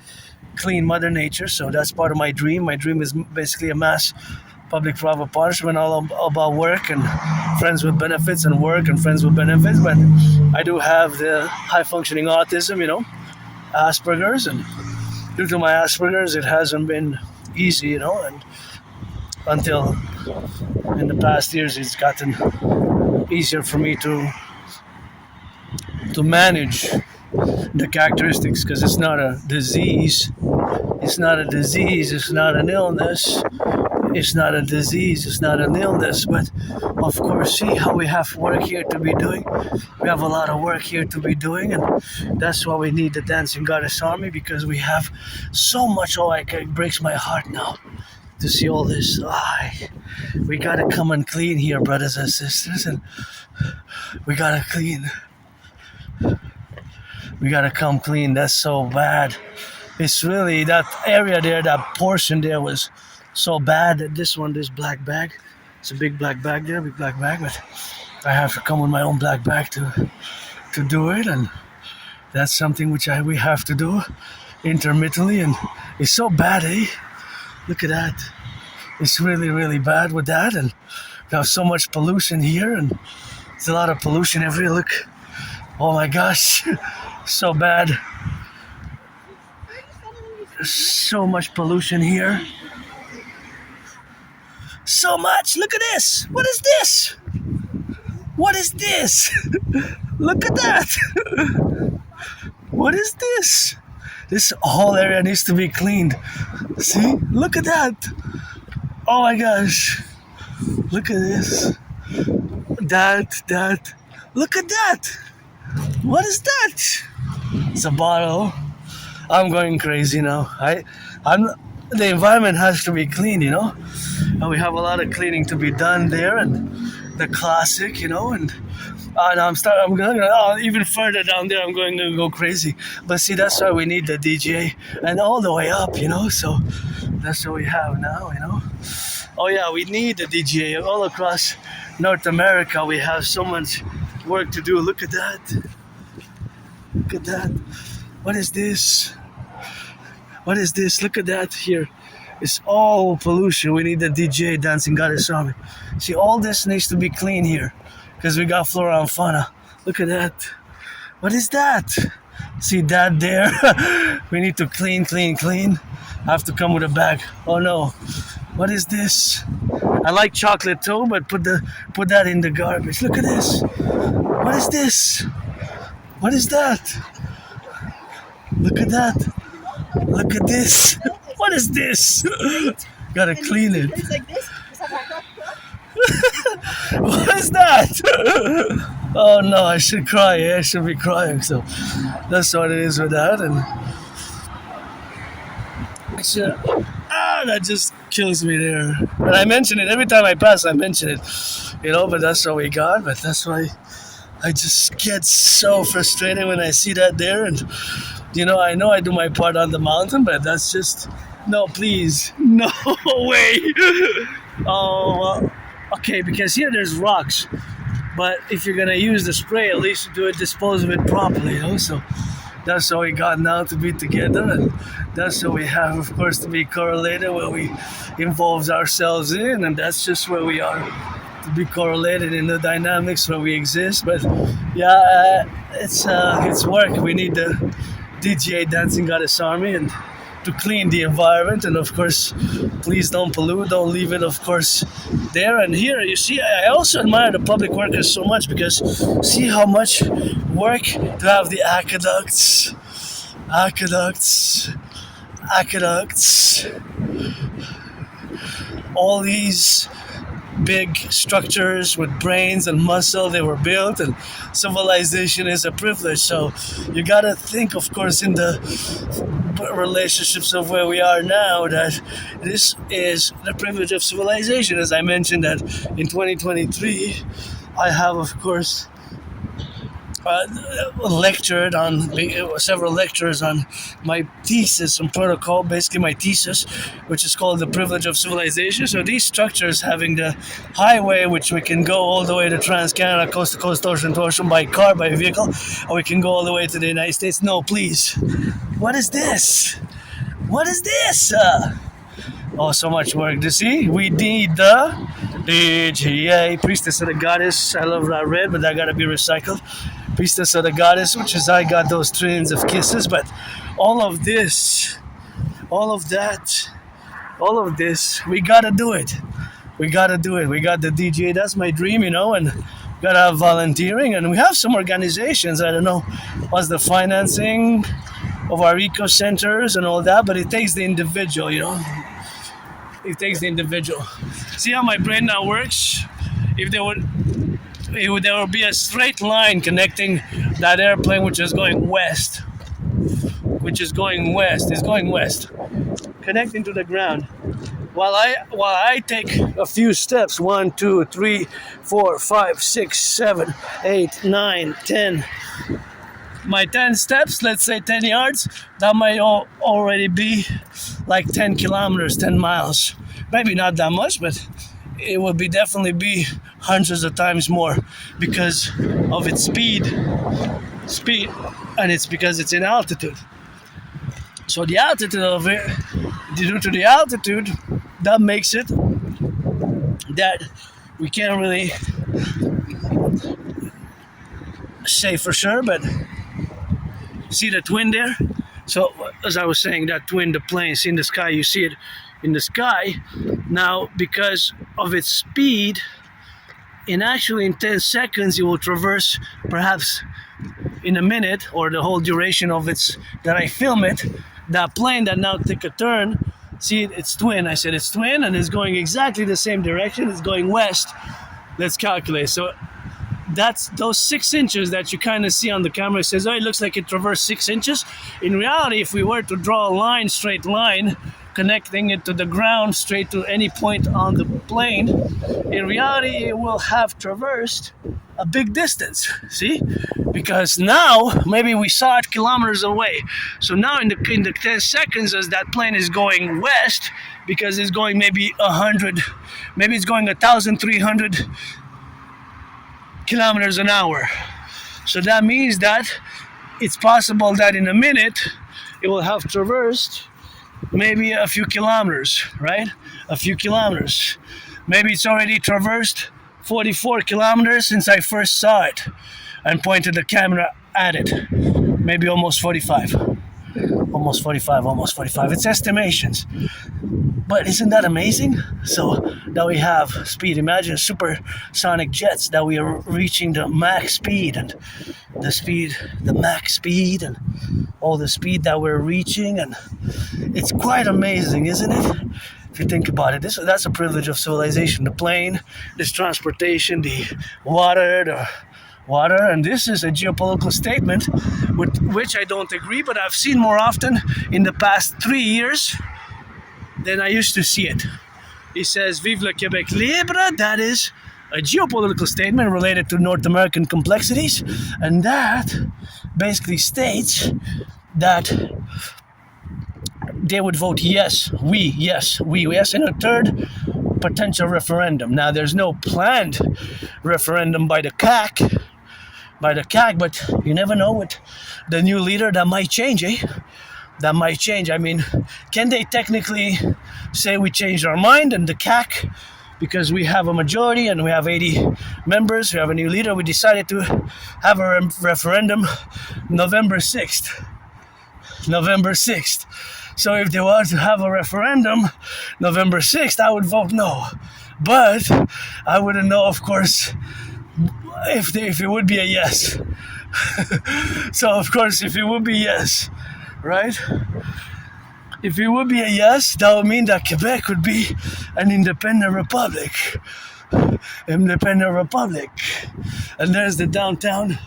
clean Mother Nature. So that's part of my dream. My dream is basically a mass public-private partnership and all about work and friends with benefits, and work and friends with benefits. But I do have the high-functioning autism, Asperger's, and due to my Asperger's, it hasn't been easy, and until in the past years, it's gotten easier for me to manage the characteristics, because it's not a disease. It's not a disease. It's not an illness. It's not a disease. It's not an illness. But of course, see how we have work here to be doing. We have a lot of work here to be doing, and that's why we need the Dancing Goddess Army, because we have so much. It breaks my heart now to see all this. We gotta come and clean here, brothers and sisters, and we gotta clean. We gotta come clean. That's so bad. It's really that area there, that portion there was so bad that this black bag, it's a big black bag there, big black bag, but I have to come with my own black bag to do it, and that's something which we have to do intermittently, and it's so bad, eh? Look at that. It's really, really bad with that, and we have so much pollution here, and there's a lot of pollution everywhere. Look, oh my gosh, so bad. There's so much pollution here. So much. Look at this. What is this? What is this? Look at that. What is this? This whole area needs to be cleaned. See? Look at that. Oh my gosh. Look at this. That. Look at that. What is that? It's a bottle. I'm going crazy now. The environment has to be clean, you know? And we have a lot of cleaning to be done there, and the classic, you know, and I'm going even further down there. I'm going to go crazy. But see, that's why we need the DJ, and all the way up, you know. So that's what we have now, you know. Oh yeah, we need the DJ all across North America. We have so much work to do. Look at that. Look at that. What is this? What is this? Look at that here. It's all pollution. We need the DJ dancing goddess army. See, all this needs to be clean here because we got flora and fauna. Look at that. What is that? See that there? We need to clean. I have to come with a bag. Oh no. What is this? I like chocolate too, but put that in the garbage. Look at this. What is this? What is that? Look at that. Look at this. What is this? Gotta clean it. It's like this. What is that? Oh no, I should cry. I should be crying. So that's what it is with that. And that just kills me there. And I mention it every time I pass. I mention it, you know. But that's what we got. But that's why I just get so frustrated when I see that there. And you know I do my part on the mountain, but that's just no, please, no way. Oh, okay, because here there's rocks, but if you're gonna use the spray, at least dispose of it properly, you know. So that's how we got now to be together, and that's how we have, of course, to be correlated where we involve ourselves in, and that's just where we are to be correlated in the dynamics where we exist. But yeah, it's work. We need the DJ Dancing Goddess Army and to clean the environment, and of course please don't pollute, don't leave it of course there. And here you see, I also admire the public workers so much because see how much work to have the aqueducts, all these big structures with brains and muscle. They were built, and civilization is a privilege. So you gotta think, of course, in the relationships of where we are now, that this is the privilege of civilization. As I mentioned, that in 2023 I have, of course, lectured on several lectures on my thesis and protocol, basically my thesis, which is called The Privilege of Civilization. So these structures having the highway, which we can go all the way to Trans-Canada, coast to coast, ocean to ocean, by car, by vehicle, or we can go all the way to the United States. No, please. What is this? What is this? Oh, so much work. To see, we need the DGA, Priestess of the Goddess. I love that red, but that gotta be recycled. Priestess of the Goddess, which is I got those trillions of kisses. But all of this, all of that, all of this, we gotta do it. We gotta do it. We got the DJ. That's my dream, you know, and gotta have volunteering. And we have some organizations. I don't know what's the financing of our eco centers and all that, but it takes the individual, you know. It takes the individual. See how my brain now works? If there would be a straight line connecting that airplane which is going west, it's going west, connecting to the ground. While I take a few steps, 1, 2, 3, 4, 5, 6, 7, 8, 9, 10. My 10 steps, let's say 10 yards, that might already be like 10 kilometers, 10 miles. Maybe not that much, but it will be definitely be hundreds of times more because of its speed, and it's because it's in altitude. So the altitude of it, due to the altitude, that makes it that we can't really say for sure, but see the twin there? So as I was saying, that twin, the planes in the sky, you see it in the sky. Now, because of its speed, in 10 seconds, it will traverse perhaps in a minute or the whole duration of its, that I film it, that plane that now take a turn, see it's twin, I said it's twin, and it's going exactly the same direction, it's going west. Let's calculate. So that's those 6 inches that you kind of see on the camera. It says, oh, it looks like it traversed 6 inches. In reality, if we were to draw a line, straight line, connecting it to the ground straight to any point on the plane, in reality, it will have traversed a big distance, see? Because now, maybe we saw it kilometers away. So now in the 10 seconds, as that plane is going west, because it's going maybe 100, maybe it's going 1,300 kilometers an hour. So that means that it's possible that in a minute, it will have traversed maybe a few kilometers, right? A few kilometers. Maybe it's already traversed 44 kilometers since I first saw it and pointed the camera at it. Maybe almost 45. Almost 45. It's estimations. But isn't that amazing? So that we have speed. Imagine supersonic jets that we are reaching the max speed and the max speed and all the speed that we're reaching. And it's quite amazing, isn't it? If you think about it, that's a privilege of civilization. The plane, this transportation, the water, and this is a geopolitical statement with which I don't agree, but I've seen more often in the past 3 years than I used to see it. He says, Vive le Québec libre. That is a geopolitical statement related to North American complexities, and that basically states that they would vote yes in a third potential referendum. Now, there's no planned referendum by the CAQ, but you never know with the new leader, that might change, That might change. I mean, can they technically say we changed our mind and the CAQ, because we have a majority and we have 80 members, we have a new leader, we decided to have a referendum November 6th. So if they were to have a referendum November 6th, I would vote no. But I wouldn't know, of course, if it would be a yes. So, of course, if it would be yes, right? If it would be a yes, that would mean that Quebec would be an independent republic. And there's the downtown.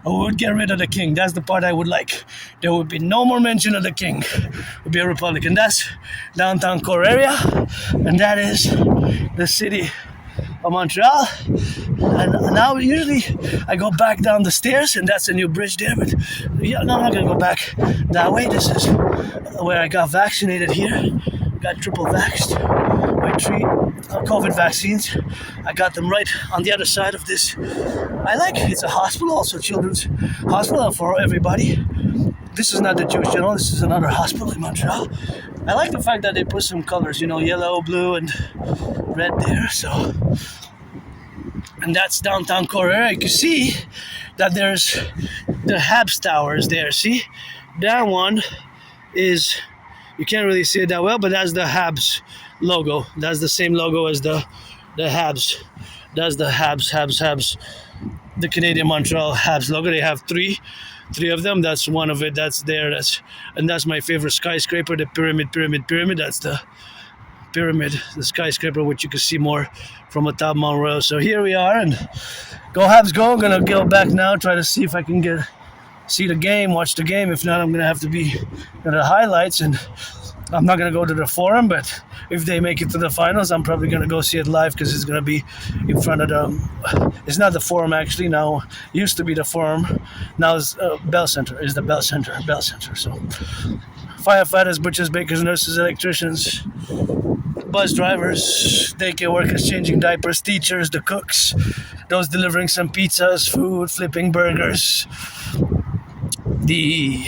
I would get rid of the king. That's the part I would like. There would be no more mention of the king. It would be a republic. And that's downtown core area. And that is the city of Montreal. And now usually I go back down the stairs, and that's a new bridge there. But yeah, no, I'm not going to go back that way. This is where I got vaccinated here. Got triple vaxxed. My 3 COVID vaccines. I got them right on the other side of this. It's a hospital, also children's hospital for everybody. This is not the Jewish General. This is another hospital in Montreal. I like the fact that they put some colors, yellow, blue, and red there. So, and that's downtown core area. You can see that there's the Habs towers there. See, that one is, you can't really see it that well, but that's the Habs logo. That's the same logo as the Habs. That's the Habs. The Canadian Montreal Habs logo. They have three of them. That's one of it. That's there. And that's my favorite skyscraper, the pyramid. That's the pyramid, the skyscraper, which you can see more from atop Mount Royal. So here we are, and go Habs go. I'm gonna go back now, try to see if I can see the game, watch the game. If not, I'm gonna have to be at the highlights, and I'm not gonna go to the forum, but if they make it to the finals, I'm probably gonna go see it live, because it's gonna be in front of it's not the forum actually, now it used to be the forum, now it's Bell Center, is the Bell Center. So firefighters, butchers, bakers, nurses, electricians, bus drivers, daycare workers changing diapers, teachers, the cooks, those delivering some pizzas, food, flipping burgers, the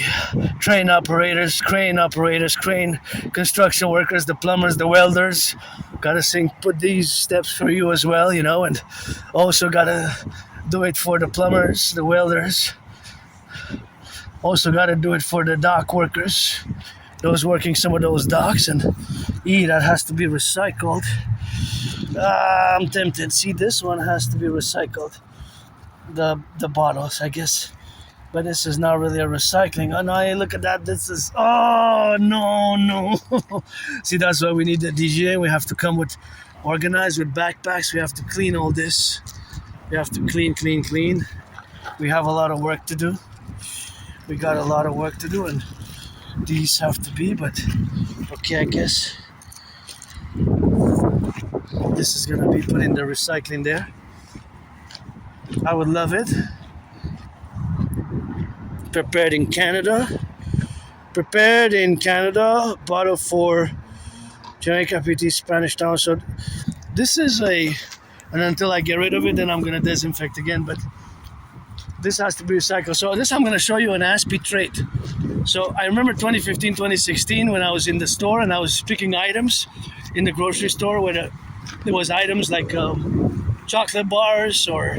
crane operators, crane construction workers, the plumbers, the welders. Gotta put these steps for you as well, and also gotta do it for the plumbers, the welders. Also gotta do it for the dock workers, those working some of those docks, and that has to be recycled. I'm tempted. See, this one has to be recycled. The bottles, I guess. But this is not really a recycling. Oh no, look at that. This is, oh no. See, that's why we need the DJ. We have to come organized with backpacks. We have to clean all this. We have to clean. We have a lot of work to do. We got a lot of work to do, and these have to be, but okay, I guess this is gonna be put in the recycling there. I would love it. Prepared in Canada, bottle for Jamaica PT Spanish Town. So this is and until I get rid of it, then I'm gonna disinfect again, but this has to be recycled. So this I'm gonna show you an Aspiesque trait. So I remember 2015, 2016 when I was in the store and I was picking items in the grocery store where there was items like chocolate bars or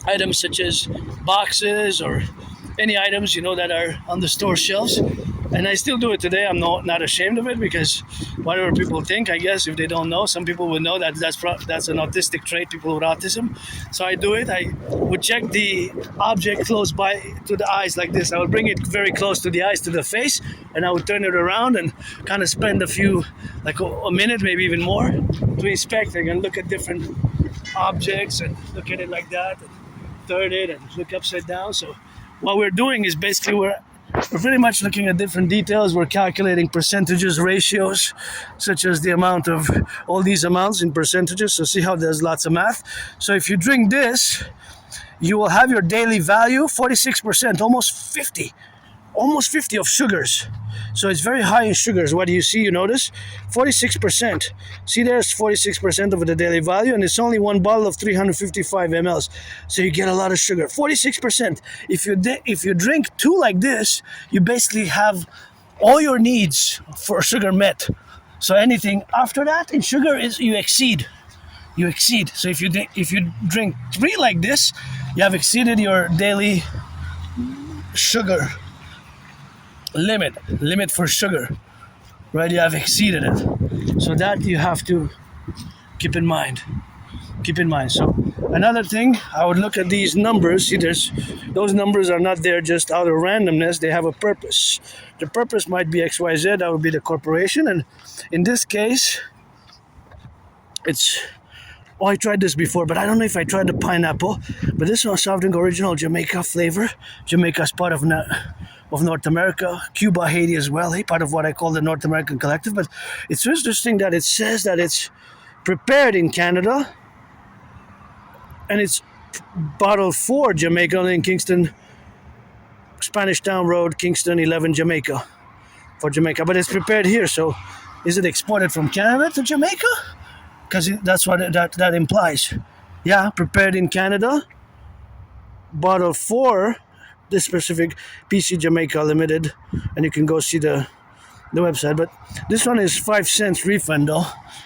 items such as boxes or any items that are on the store shelves, and I still do it today. I'm not ashamed of it, because whatever people think, I guess if they don't know, some people would know that's an autistic trait, people with autism. So I do it. I would check the object close by to the eyes like this. I would bring it very close to the eyes, to the face, and I would turn it around and kind of spend a few, like a minute, maybe even more, to inspect and look at different objects and look at it like that and turn it and look upside down. So what we're doing is basically we're pretty much looking at different details. We're calculating percentages, ratios, such as the amount of all these amounts in percentages. So see how there's lots of math. So if you drink this, you will have your daily value 46%, almost 50 of sugars. So it's very high in sugars. What do you see? You notice 46%. See, there's 46% of the daily value, and it's only one bottle of 355 mLs. So you get a lot of sugar. 46%. If you drink two like this, you basically have all your needs for sugar met. So anything after that in sugar is you exceed. So if you drink three like this, you have exceeded your daily sugar limit for sugar, right? You have exceeded it. So that you have to keep in mind. So another thing, I would look at these numbers. See, those numbers are not there just out of randomness. They have a purpose. The purpose might be XYZ. That would be the corporation. And in this case, I tried this before, but I don't know if I tried the pineapple. But this one, soft drink original Jamaica flavor. Jamaica's part of North America, Cuba, Haiti as well, part of what I call the North American Collectif. But it's interesting that it says that it's prepared in Canada, and it's bottled for Jamaica in Kingston, Spanish Town Road, Kingston 11, Jamaica, for Jamaica. But it's prepared here, so is it exported from Canada to Jamaica? Because that's what that implies. Yeah, prepared in Canada, bottled for this specific PC Jamaica Limited, and you can go see the website. But this one is 5 cents refund though.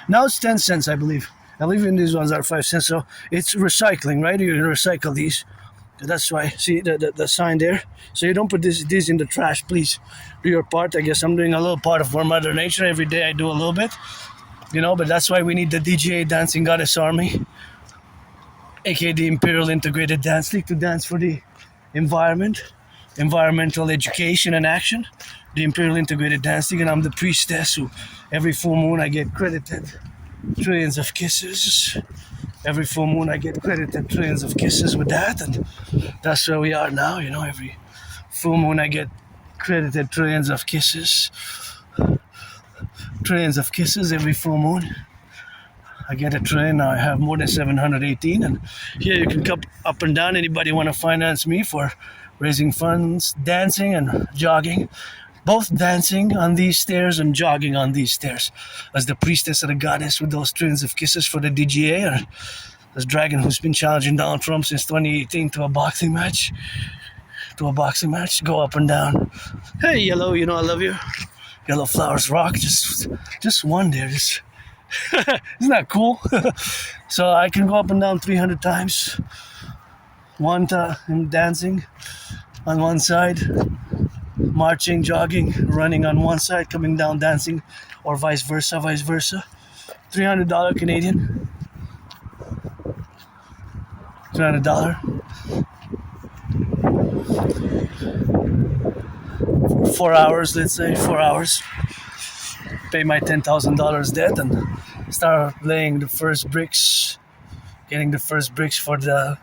Now it's 10 cents, I believe. I believe in these ones are 5 cents. So it's recycling, right? You recycle these. That's why. See the sign there. So you don't put these in the trash. Please do your part. I guess I'm doing a little part of for Mother Nature. Every day I do a little bit, But that's why we need the DJ Dancing Goddess Army, aka the Imperial Integrated Dance League, to dance for the environmental education and action, the Imperial Integrated Dance League. And I'm the priestess who every full moon I get credited trillions of kisses. Every full moon I get credited trillions of kisses with that, and that's where we are now. Every full moon I get credited trillions of kisses every full moon. I get a trillion. Now I have more than 718, and here you can come up and down. Anybody want to finance me for raising funds, dancing and jogging, both dancing on these stairs and jogging on these stairs, as the priestess of the goddess with those trillions of kisses for the DGA, or this dragon who's been challenging Donald Trump since 2018 to a boxing match. Go up and down. Hey, yellow, you know I love you. Yellow flowers rock. Just one there. Isn't that cool? So I can go up and down 300 times. One time dancing on one side, marching, jogging, running on one side, coming down dancing, or vice versa. $300 Canadian. $300. 4 hours, let's say, 4 hours. Pay my $10,000 debt and start laying the first bricks, getting the first bricks for the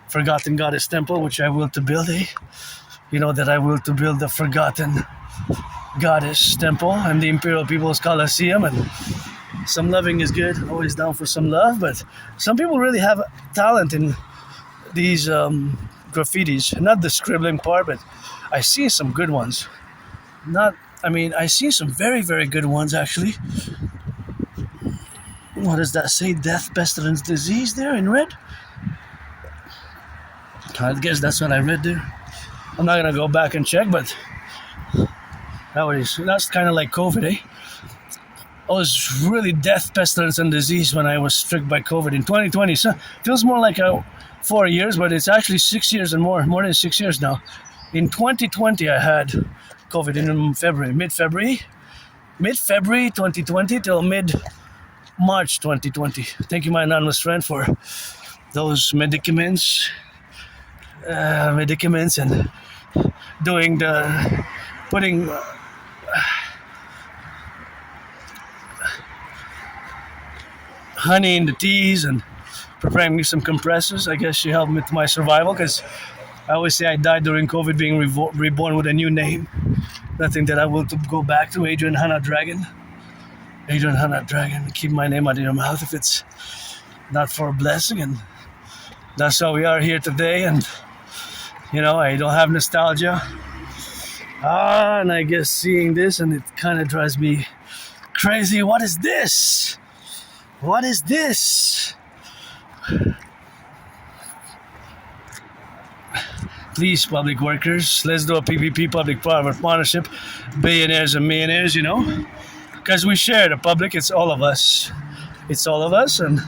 Forgotten Goddess Temple, which I will to build. You know that I will to build the Forgotten Goddess Temple and the Imperial People's Coliseum, and some loving is good. Always down for some love, but some people really have talent in these graffitis. Not the scribbling part, but I see some good ones. I see some very, very good ones, actually. What does that say? Death, pestilence, disease there in red? I guess that's what I read there. I'm not going to go back and check, but that's kind of like COVID, eh? I was really death, pestilence, and disease when I was struck by COVID in 2020. So it feels more like 4 years, but it's actually 6 years and more than 6 years now. In 2020, I had COVID in mid-February 2020 till mid-March 2020. Thank you, my anonymous friend, for those medicaments and putting honey in the teas and preparing me some compressors. I guess she helped me with my survival, because I always say I died during COVID, being reborn with a new name. Nothing that I will to go back to. Adrian Hannah Dragon. Keep my name out of your mouth if it's not for a blessing. And that's how we are here today. And, I don't have nostalgia. And I guess seeing this, and it kind of drives me crazy. What is this? Please, public workers, let's do a PPP, public-private partnership, billionaires and millionaires, because we share the public. It's all of us, and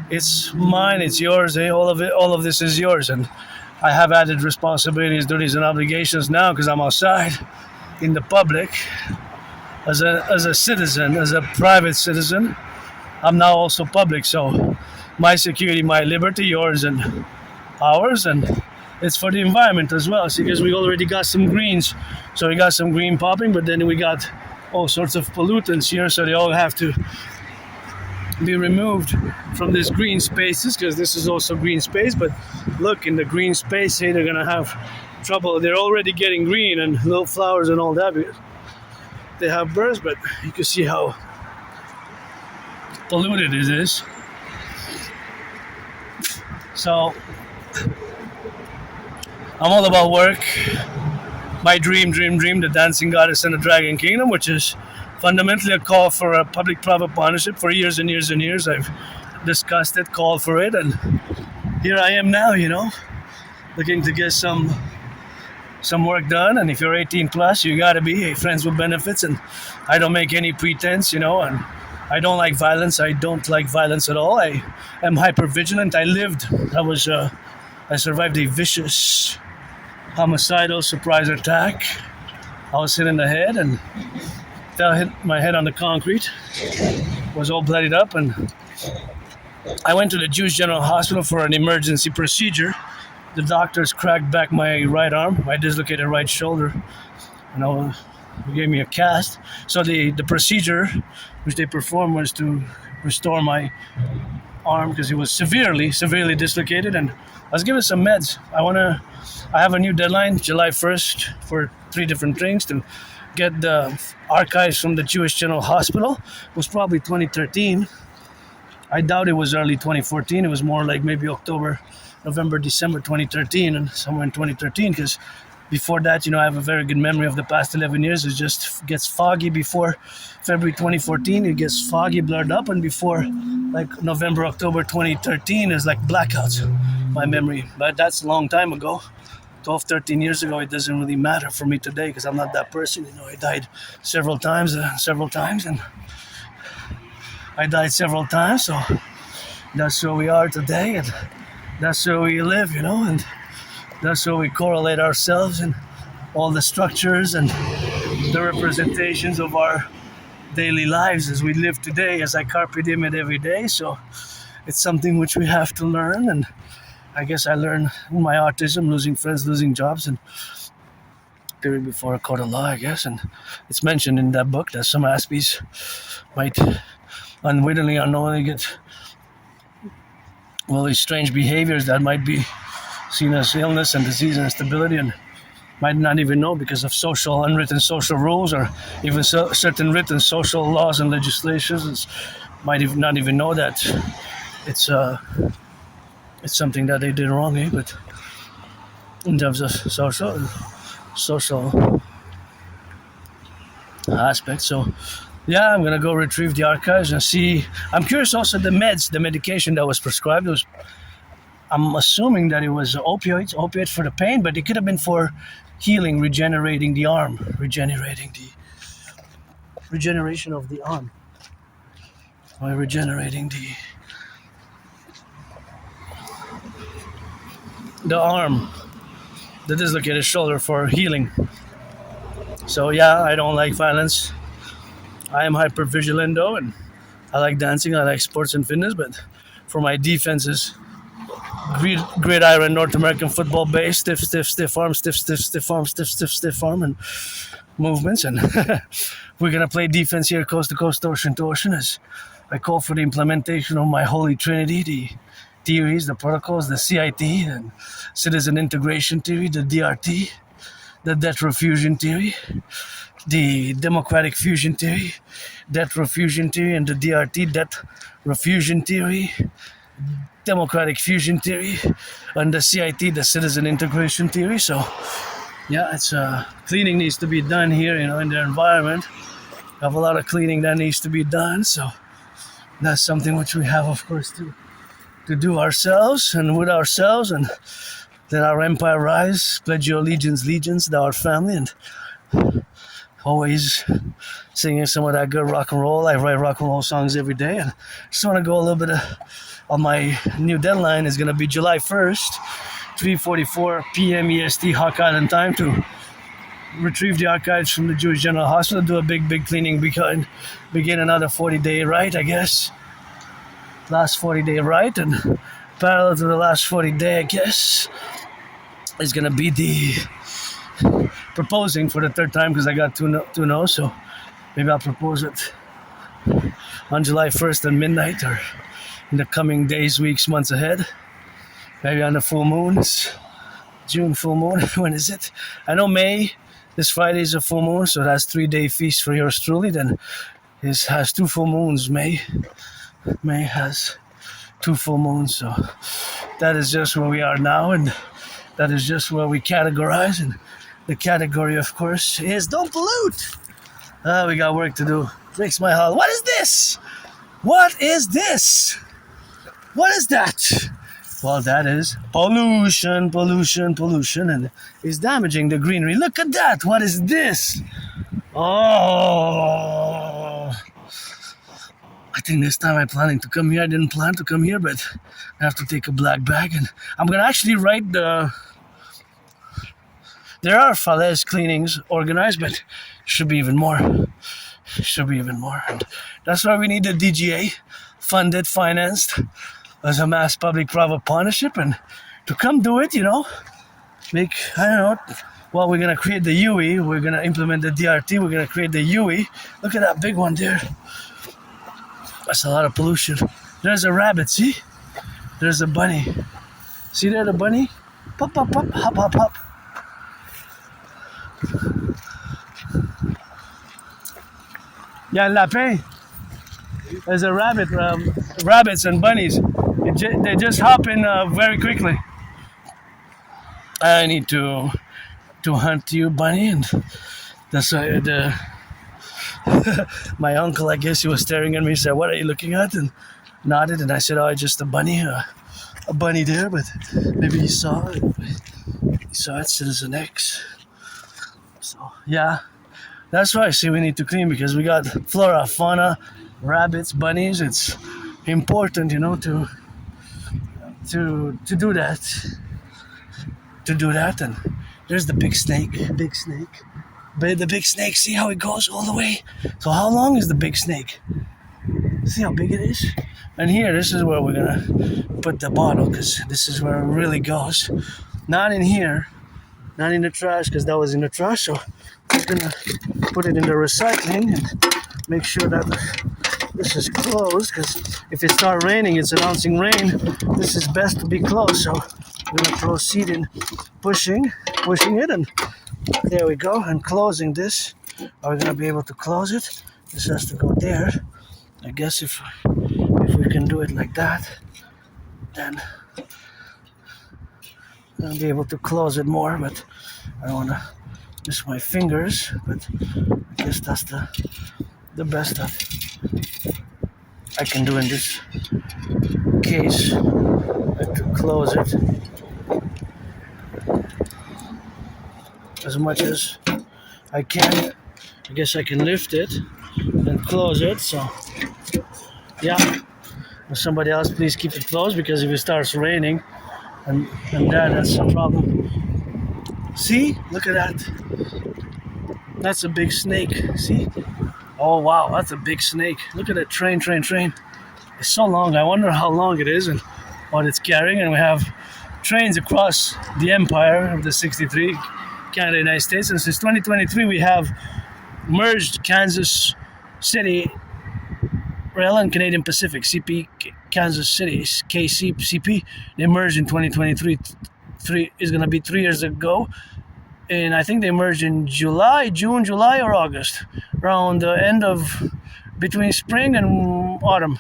it's mine, it's yours, all of this is yours, and I have added responsibilities, duties, and obligations now because I'm outside in the public as a citizen, as a private citizen. I'm now also public, so my security, my liberty, yours and ours, and it's for the environment as well. See, because we already got some greens, so we got some green popping, but then we got all sorts of pollutants here, so they all have to be removed from these green spaces, because this is also green space. But look, in the green space, they're gonna have trouble. They're already getting green and little flowers and all that, because they have birds, but you can see how polluted it is. So I'm all about work. My dream, the Dancing Goddess and the Dragon Kingdom, which is fundamentally a call for a public-private partnership. For years and years and years, I've discussed it, called for it, and here I am now, looking to get some work done. And if you're 18 plus, you gotta be friends with benefits, and I don't make any pretense, and I don't like violence. I don't like violence at all. I am hyper vigilant. I survived a vicious homicidal surprise attack. I was hit in the head and hit my head on the concrete. Was all bloodied up, and I went to the Jewish General Hospital for an emergency procedure. The doctors cracked back my right arm, my dislocated right shoulder, and they gave me a cast. So the procedure which they performed was to restore my arm, because it was severely dislocated, and I was given some meds. I have a new deadline, July 1st, for 3 different things, to get the archives from the Jewish General Hospital. It was probably 2013. I doubt it was early 2014. It was more like maybe October, November, December 2013, and somewhere in 2013, because Before that, I have a very good memory of the past 11 years. It just gets foggy before February 2014. It gets foggy, blurred up, and before like November, October 2013 is like blackouts, my memory. But that's a long time ago. 12, 13 years ago. It doesn't really matter for me today because I'm not that person. I died several times, and I died several times. So that's where we are today, and that's where we live, and that's where we correlate ourselves and all the structures and the representations of our daily lives as we live today, as I carpe diem it every day. So it's something which we have to learn, and I guess I learned in my autism, losing friends, losing jobs, and period before a court of law, I guess. And it's mentioned in that book that some Aspies might unwittingly, unknowingly get these strange behaviors that might be seen as illness and disease and instability, and might not even know because of unwritten social rules or even certain written social laws and legislations. Might even not even know that it's something that they did wrongly, but in terms of social aspects. So yeah, I'm gonna go retrieve the archives and see. I'm curious also the medication that was prescribed. I'm assuming that it was opiate for the pain, but it could have been for healing, regenerating the arm, regeneration of the arm, or regenerating the arm, the dislocated shoulder, for healing. So yeah, I don't like violence. I am hyper vigilant though, and I like dancing, I like sports and fitness, but for my defenses, gridiron North American football base, stiff arm, stiff arm, and movements. And we're gonna play defense here, coast to coast, ocean to ocean, as I call for the implementation of my holy trinity, the theories, the protocols, the CIT, and citizen integration theory, the DRT, the debt refusion theory, the democratic fusion theory, debt refusion theory, and the DRT, debt refusion theory, democratic fusion theory, and the CIT, the citizen integration theory. So yeah, it's cleaning needs to be done here, in the environment. We have a lot of cleaning that needs to be done. So that's something which we have, of course, to do ourselves and with ourselves, and let our empire rise. Pledge your legions to our family, and always singing some of that good rock and roll. I write rock and roll songs every day, and just want to go a little bit on my new deadline is going to be July 1st, 3:44 p.m. EST Hawk Island time, to retrieve the archives from the Jewish General Hospital, do a big cleaning, begin another 40-day rite, I guess. Last 40-day rite, and parallel to the last 40-day, I guess, is going to be the proposing for the third time, because I got two no's, so maybe I'll propose it on July 1st at midnight, or in the coming days, weeks, months ahead. Maybe on the full moons, June full moon. When is it? I know May, this Friday is a full moon, so that's 3-day feast for yours truly. Then it has 2 full moons, May has 2 full moons, so that is just where we are now, and that is just where we categorize. And the category, of course, is don't pollute. We got work to do. Breaks my heart. What is this? What is this? What is that? Well, that is pollution, and it's damaging the greenery. Look at that. What is this? Oh, I think this time I'm planning to come here. I didn't plan to come here, but I have to take a black bag, and I'm going to actually write there are falaise cleanings organized, but should be even more. And that's why we need the DGA, funded, financed as a mass public-private partnership, and to come do it, we're going to create the UE, we're going to implement the DRT, we're going to create the UE. Look at that big one there. That's a lot of pollution. There's a rabbit, see? There's a bunny. See there, the bunny? Pop, pop, pop, hop, hop, hop. Yeah, lapin. There's a rabbit, rabbits and bunnies. They just hop in very quickly. I need to to hunt you, bunny, and that's why my uncle, I guess he was staring at me, said, "What are you looking at?" and nodded, and I said, "Oh, just a bunny there," but maybe he saw it. He saw it, Citizen X. So yeah, that's why I say we need to clean, because we got flora, fauna, rabbits, bunnies. It's important, to do that. To do that, and there's the big snake. But the big snake, see how it goes all the way? So how long is the big snake? See how big it is? And here, this is where we're gonna put the bottle, because this is where it really goes. Not in here, not in the trash, because that was in the trash. So we're gonna put it in the recycling and make sure that this is closed, because if it starts raining, it's announcing rain. This is best to be closed. So we're gonna proceed in pushing it, and there we go. And closing this, are we gonna be able to close it? This has to go there. I guess if we can do it like that, then I'll be able to close it more. But I don't wanna miss my fingers. But I guess that's the best that I can do in this case. To close it as much as I can. I guess I can lift it and close it. So yeah, somebody else please keep it closed, because if it starts raining and that's a problem. See, look at that. That's a big snake. See? Oh wow, that's a big snake. Look at that train. It's so long. I wonder how long it is and what it's carrying. And we have trains across the empire of the 63, Canada, United States. And since 2023, we have merged Kansas City Rail and Canadian Pacific, CP, Kansas City, KCP. They merged in 2023. Is going to be 3 years ago. And I think they merged in June, July, or August. Around the end of, between spring and autumn,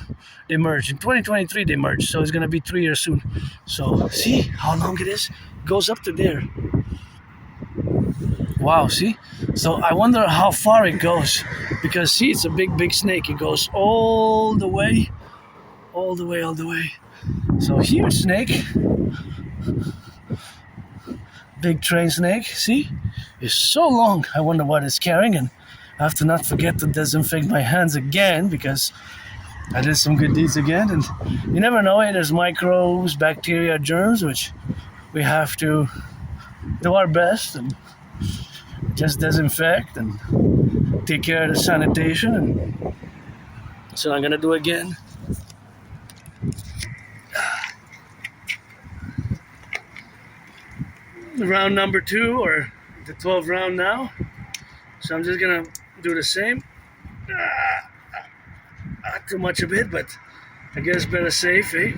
they merged. In 2023, they merged. So it's going to be 3 years soon. So see how long it is? It goes up to there. Wow, see? So I wonder how far it goes. Because see, it's a big snake. It goes all the way. So huge snake. Big train snake, see? It's so long. I wonder what it's carrying, and I have to not forget to disinfect my hands again, because I did some good deeds again. And you never know, there's microbes, bacteria, germs, which we have to do our best and just disinfect and take care of the sanitation. And so I'm gonna do it again. Round number 2, or the 12th round now. So I'm just gonna do the same. Not too much of it, but I guess better safe, eh?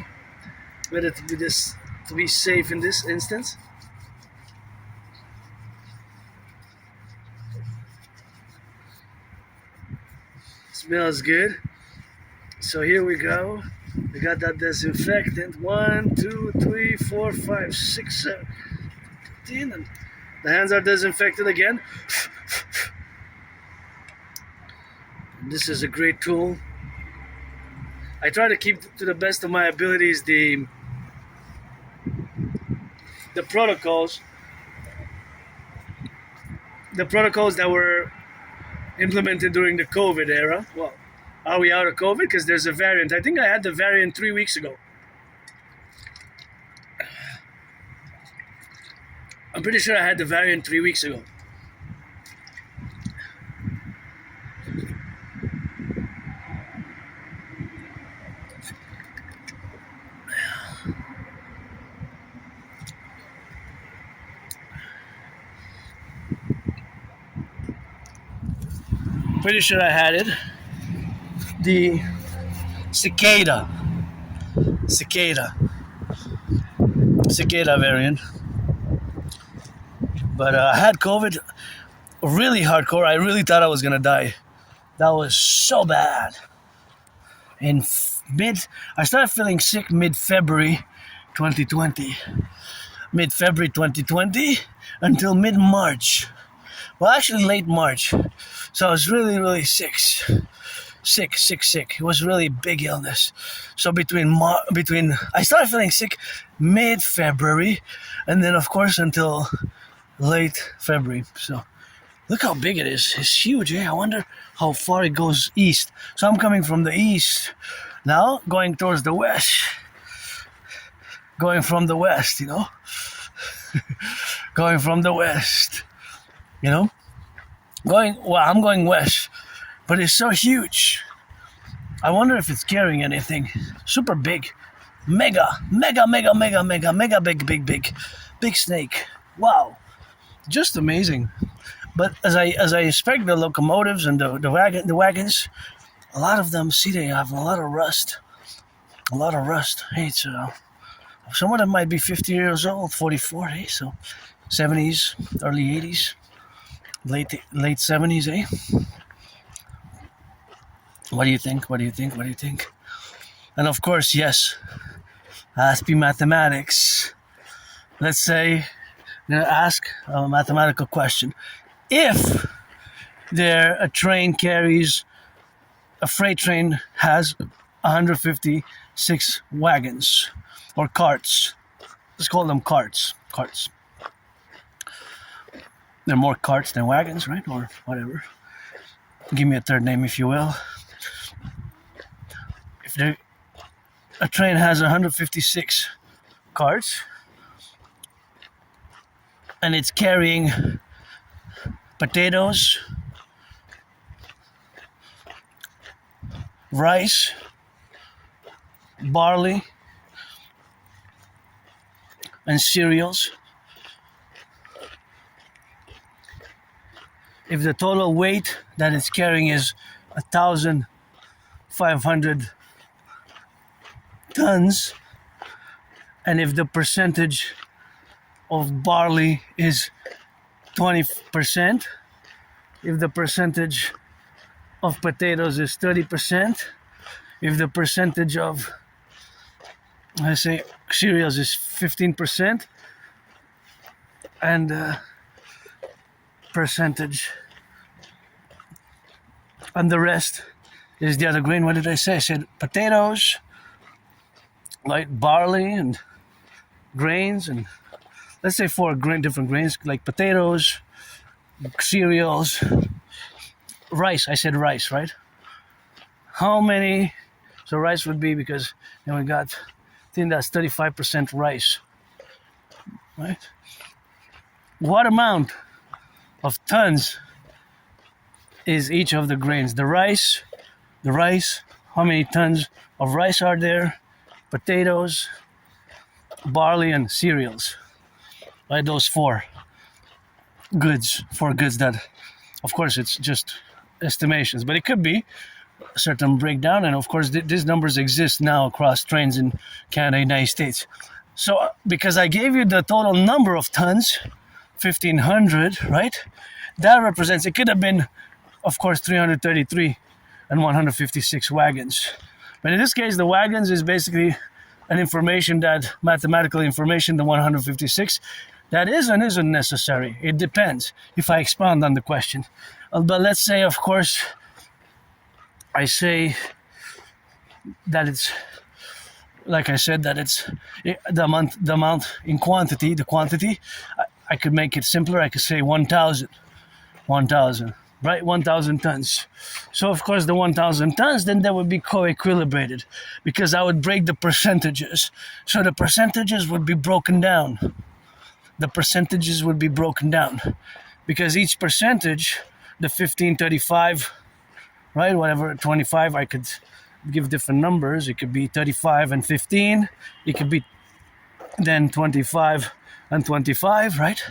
Better to be safe in this instance. Smells good. So here we go. We got that disinfectant. 1, 2, 3, 4, 5, 6, 7. And the hands are disinfected again. This is a great tool. I try to keep, to the best of my abilities, the protocols that were implemented during the COVID era. Well, are we out of COVID? Because there's a variant. I think I had the variant 3 weeks ago. I'm pretty sure I had the variant 3 weeks ago. Pretty sure I had it. The cicada variant. But I had COVID really hardcore. I really thought I was gonna die. That was so bad. I started feeling sick mid-February 2020. mid-February 2020 until mid-March. Well, actually late March. So I was really, really sick. It was really big illness. So between I started feeling sick mid-February, and then of course until late February. So look how big it is. It's huge. I wonder how far it goes east. So I'm coming from the east now, going towards the west. Going from the west, going from the west, I'm going west, but it's so huge. I wonder if it's carrying anything. Super big. Mega big snake. Wow. Just amazing. But as I inspect the locomotives and the wagons, a lot of them, they have a lot of rust. Hey, it's some of them might be 50 years old, 44, so 70s, early 80s, late 70s, What do you think? And of course, yes, Aspiesque mathematics. Let's say, I'm going to ask a mathematical question. If a freight train has 156 wagons, or carts. Let's call them carts. They're more carts than wagons, right? Or whatever. Give me a third name, if you will. If a train has 156 carts, and it's carrying potatoes, rice, barley, and cereals. If the total weight that it's carrying is 1,500 tons, and if the percentage of barley is 20%, if the percentage of potatoes is 30%, if the percentage of, let's say, cereals is 15%, and percentage, and the rest is the other grain. What did I say? I said potatoes, like barley and grains, and let's say four different grains, like potatoes, cereals, rice. I said rice, right? How many? So rice would be, because we got, I think that's 35% rice, right? What amount of tons is each of the grains? The rice, how many tons of rice are there? Potatoes, barley, and cereals, right? Those four goods that, of course, it's just estimations, but it could be a certain breakdown, and of course these numbers exist now across trains in Canada, United States. So because I gave you the total number of tons, 1,500, right? That represents, it could have been, of course, 333 and 156 wagons. But in this case, the wagons is basically mathematical information, the 156, that is and isn't necessary. It depends if I expound on the question. But let's say, of course, I say that it's, like I said, that it's the amount in quantity, I could make it simpler. I could say 1,000, right? 1,000 tons. So, of course, the 1,000 tons, then that would be co-equilibrated, because I would break the percentages. So the percentages would be broken down. Because each percentage, the 15, 35, right? Whatever, 25, I could give different numbers. It could be 35 and 15. It could be then 25 and 25, right?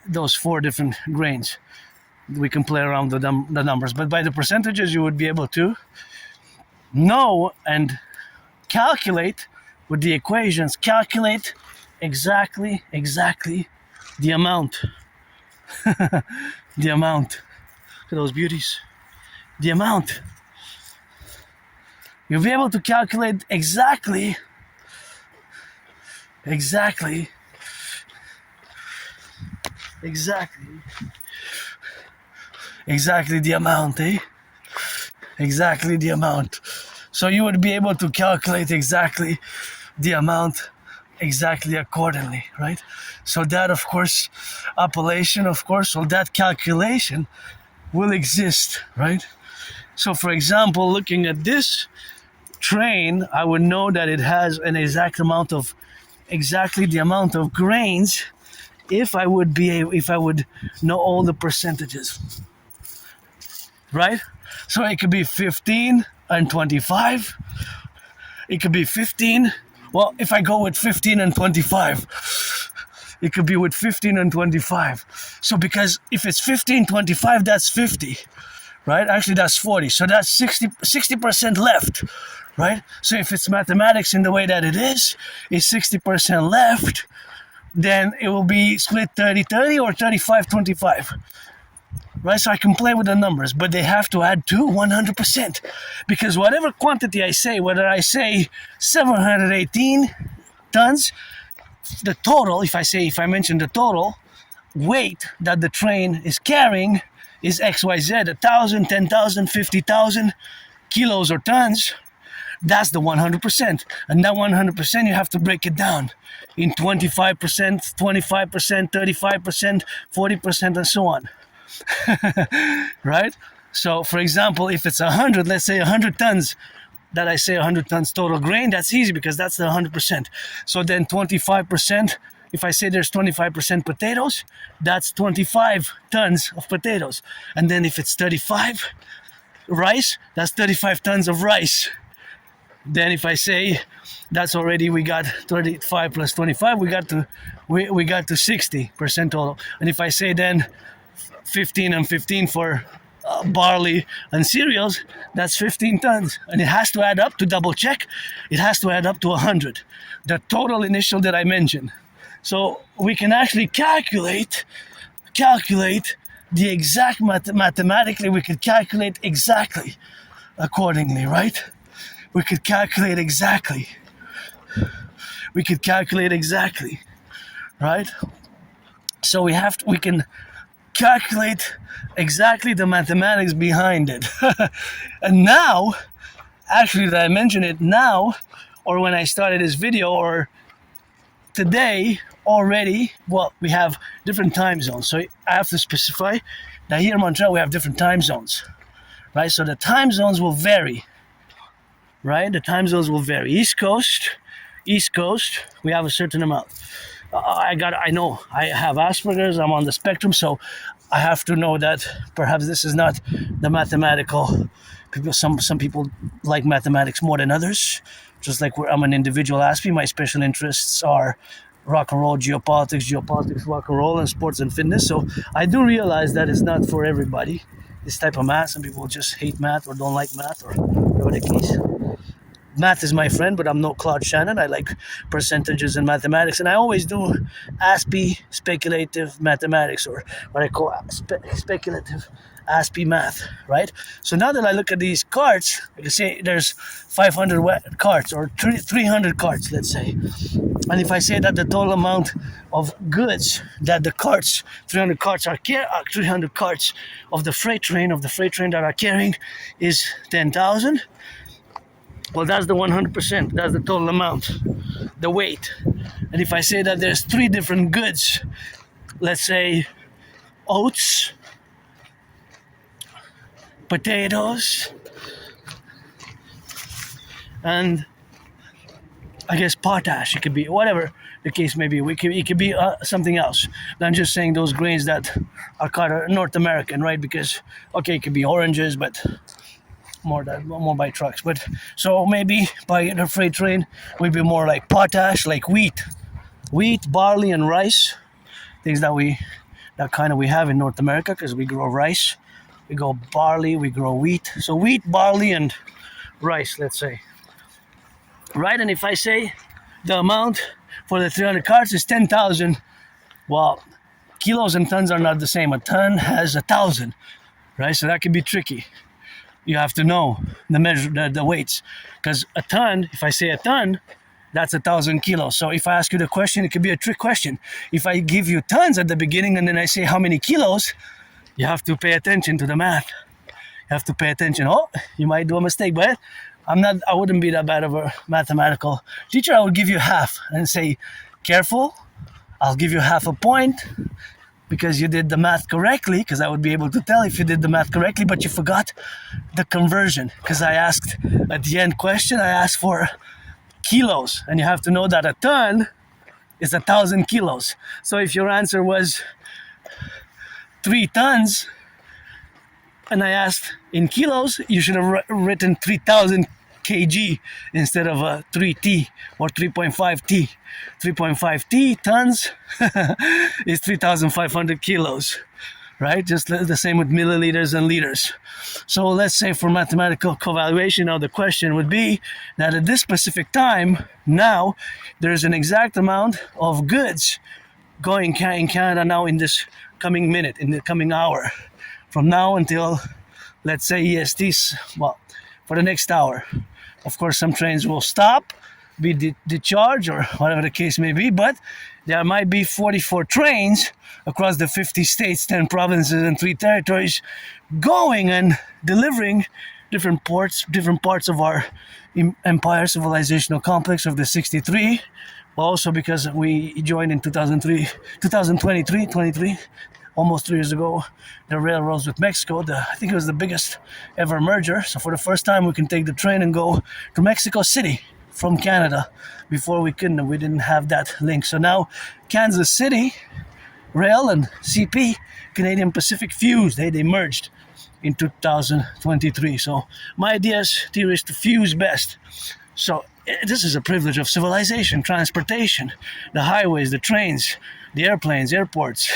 Those four different grains. We can play around the numbers, but by the percentages you would be able to know and calculate with the equations, calculate exactly the amount. The amount. Look at those beauties. The amount. You'll be able to calculate exactly exactly the amount, eh? Exactly the amount. So you would be able to calculate exactly the amount exactly accordingly, right? So that, of course, appellation, of course, so that calculation will exist, right? So for example, looking at this train, I would know that it has an exactly the amount of grains if I would know all the percentages, right? So it could be 15 and 25. It could be 15. Well, if I go with 15 and 25, it could be with 15 and 25. So because if it's 15, 25, that's 50, right? Actually, that's 40. So that's 60% left, right? So if it's mathematics in the way that it is 60% left, then it will be split 30-30 or 35-25. Right, so I can play with the numbers, but they have to add to 100%, because whatever quantity I say, whether I say 718 tons, the total, if I mention the total weight that the train is carrying is XYZ, 1,000, 10,000, 50,000 kilos or tons. That's the 100%, and that 100% you have to break it down in 25%, 25%, 35%, 40%, and so on. Right? So for example, if it's 100, let's say 100 tons, that I say 100 tons total grain, that's easy because that's the 100%. So then 25%, if I say there's 25% potatoes, that's 25 tons of potatoes. And then if it's 35 rice, that's 35 tons of rice. Then if I say that's already, we got 35 plus 25, we got to 60% total. And if I say then 15 and 15 for barley and cereals, that's 15 tons. And it has to add up, to double check, it has to add up to 100. The total initial that I mentioned. So we can actually calculate the exact mathematically, we could calculate exactly accordingly, right? We could calculate exactly. Right? So we can calculate exactly the mathematics behind it. And now, actually that I mention it now, or when I started this video, or today already, well, we have different time zones. So I have to specify that here in Montreal we have different time zones, right? So the time zones will vary, right? The time zones will vary. East Coast, we have a certain amount. I know I have Asperger's, I'm on the spectrum, so I have to know that perhaps this is not the mathematical people. Some people like mathematics more than others, just like I'm an individual Aspie. My special interests are rock and roll, geopolitics, rock and roll, and sports and fitness. So I do realize that it's not for everybody, this type of math. Some people just hate math or don't like math or whatever the case. Math is my friend, but I'm no Claude Shannon. I like percentages and mathematics, and I always do Aspie speculative mathematics, or what I call speculative Aspie math, right? So now that I look at these carts, I can say there's 500 carts or 300 carts, let's say. And if I say that the total amount of goods that the carts, 300 carts are 300 carts of the freight train that are carrying is 10,000. Well, that's the 100%. That's the total amount, the weight. And if I say that there's 3 different goods, let's say oats, potatoes, and I guess potash, it could be whatever the case may be. It could be something else. I'm just saying those grains that are kind of North American, right? Because, okay, it could be oranges, but more by trucks. But so maybe by the freight train would be more like potash, like wheat, barley, and rice, things that we have in North America, because we grow rice, we grow barley, we grow wheat. So wheat, barley, and rice, let's say, right? And if I say the amount for the 300 carts is 10,000, well, kilos and tons are not the same. A ton has 1,000, right? So that can be tricky. You have to know the weights, because a ton, if I say a ton, that's 1,000 kilos. So if I ask you the question, it could be a trick question. If I give you tons at the beginning and then I say how many kilos, you have to pay attention to the math. You have to pay attention. Oh, you might do a mistake, but I wouldn't be that bad of a mathematical teacher. I would give you half and say, careful, I'll give you half a point because you did the math correctly, because I would be able to tell if you did the math correctly, but you forgot the conversion. Because I asked at the end question, I asked for kilos, and you have to know that a ton is 1,000 kilos. So if your answer was 3 tons, and I asked in kilos, you should have written 3,000 kg instead of 3t or 3.5t. 3.5t tons is 3,500 kilos, right? Just the same with milliliters and liters. So let's say for mathematical co-evaluation, now the question would be that at this specific time, now there's an exact amount of goods going in Canada now in this coming minute, in the coming hour. From now until, let's say, EST, well, for the next hour. Of course, some trains will stop, be discharged, or whatever the case may be, but there might be 44 trains across the 50 states, 10 provinces, and 3 territories going and delivering different parts of our empire civilizational complex of the 63. But also because we joined in 2023, almost 3 years ago, the railroads with Mexico. I think it was the biggest ever merger. So for the first time, we can take the train and go to Mexico City from Canada. Before we couldn't, we didn't have that link. So now Kansas City Rail and CP, Canadian Pacific, fused. They merged in 2023. So my idea is to fuse best. So this is a privilege of civilization, transportation, the highways, the trains, the airplanes, airports,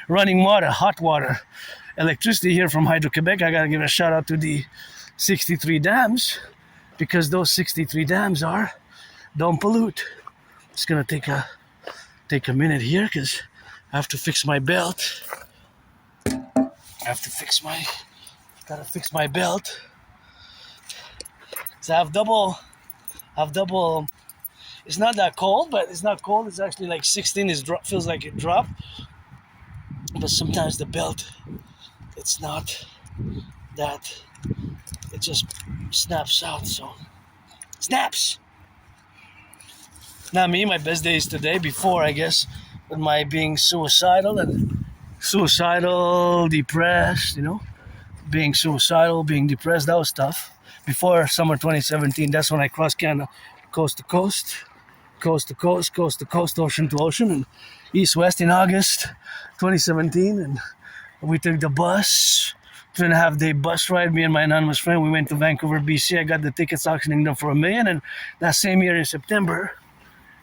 running water, hot water, electricity here from Hydro-Quebec. I gotta give a shout out to the 63 dams, because those 63 dams don't pollute. It's gonna take a minute here because I have to fix my belt. Gotta fix my belt. So I have double. It's not that cold, but it's not cold. It's actually like 16. Feels like it dropped. But sometimes the belt, it's not that. It just snaps out. So snaps. Not me. My best day is today. Before, I guess, with my being suicidal, depressed. Being suicidal, being depressed. That was tough. Before summer 2017, that's when I crossed Canada, coast to coast, ocean to ocean, and east-west in August 2017. And we took the bus, 2.5-day bus ride, me and my anonymous friend. We went to Vancouver, BC. I got the tickets auctioning them for $1 million. And that same year in September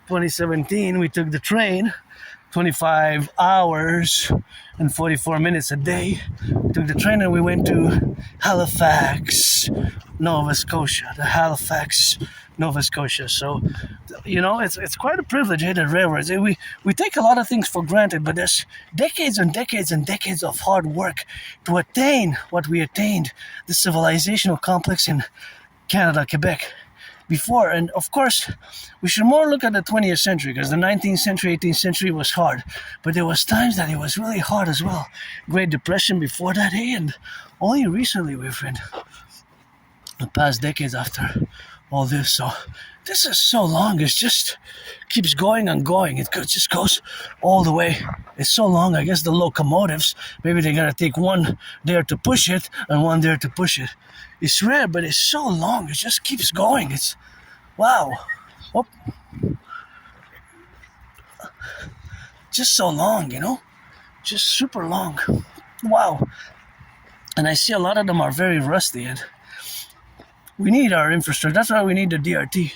2017, we took the train, 25 hours and 44 minutes a day. We took the train and we went to Halifax, Nova Scotia. Nova Scotia. So, it's quite a privilege here at railroads. We take a lot of things for granted, but there's decades and decades and decades of hard work to attain what we attained, the civilizational complex in Canada, Quebec. Before, and of course, we should more look at the 20th century, because the 19th century, 18th century was hard, but there was times that it was really hard as well. Great Depression before that, and only recently we've been the past decades after all this. So this is so long. It just keeps going and going. It just goes all the way. It's so long. I guess the locomotives, maybe they gotta take one there to push it and one there to push it. It's rare, but it's so long. It just keeps going. It's wow. Oh. Just so long, just super long. Wow. And I see a lot of them are very rusty, and we need our infrastructure. That's why we need the DRT,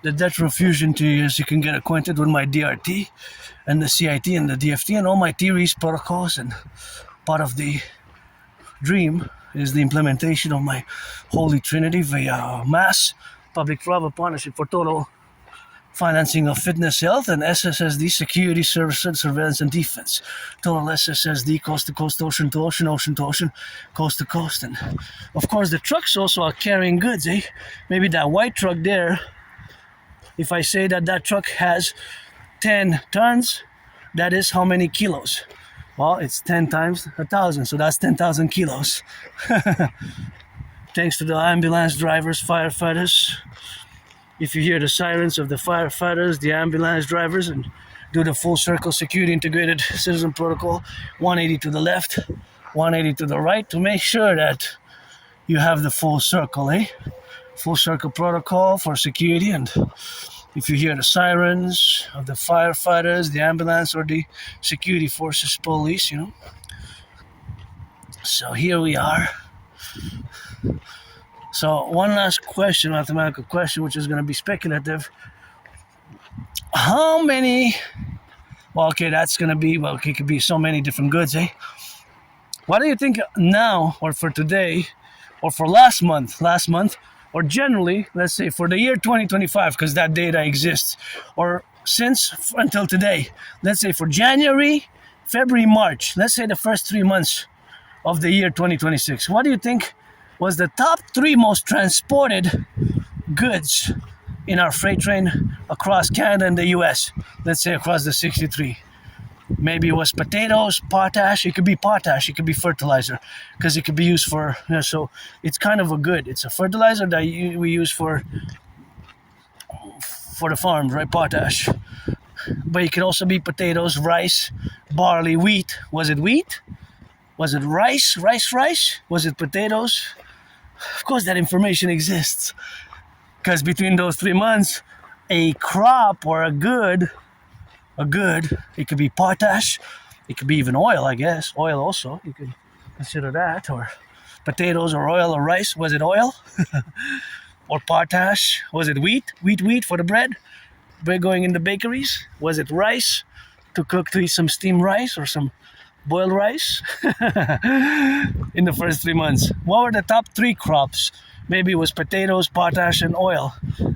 the Detro Fusion 2 years. You can get acquainted with my DRT and the CIT and the DFT and all my theories, protocols, and part of the dream is the implementation of my Holy Trinity via MAS, Public-Private Partnership for Total Financing of Fitness, Health, and SSSD, Security, Services, Surveillance, and Defense. Total SSSD, coast to coast, ocean to ocean, ocean to ocean, coast to coast. And of course, the trucks also are carrying goods, Maybe that white truck there If I say that that truck has 10 tons, that is how many kilos? Well, it's 10 times 1,000, so that's 10,000 kilos. Thanks to the ambulance drivers, firefighters. If you hear the sirens of the firefighters, the ambulance drivers, and do the full circle security integrated citizen protocol, 180 to the left, 180 to the right, to make sure that you have the full circle, full circle protocol for security. And if you hear the sirens of the firefighters, the ambulance, or the security forces, police, So here we are. So one last question, mathematical question, which is going to be speculative. How many, that's going to be, it could be so many different goods, What do you think now, or for today, or for last month, or generally, let's say for the year 2025, because that data exists, or since until today, let's say for January, February, March, let's say the first 3 months of the year 2026, what do you think was the top 3 most transported goods in our freight train across Canada and the US? Let's say across the 63. Maybe it was potatoes, potash. It could be potash. It could be fertilizer, because it could be used for, so it's kind of a good. It's a fertilizer that we use for the farms, right? Potash. But it could also be potatoes, rice, barley, wheat. Was it wheat? Was it rice? Rice? Was it potatoes? Of course, that information exists, because between those 3 months, a crop or a good, it could be potash, it could be even oil, I guess. Oil also, you could consider that, or potatoes or oil or rice. Was it oil? Or potash? Was it wheat? Wheat for the bread going in the bakeries? Was it rice to eat some steamed rice or some boiled rice? In the first 3 months, what were the top 3 crops? Maybe it was potatoes, potash, and oil.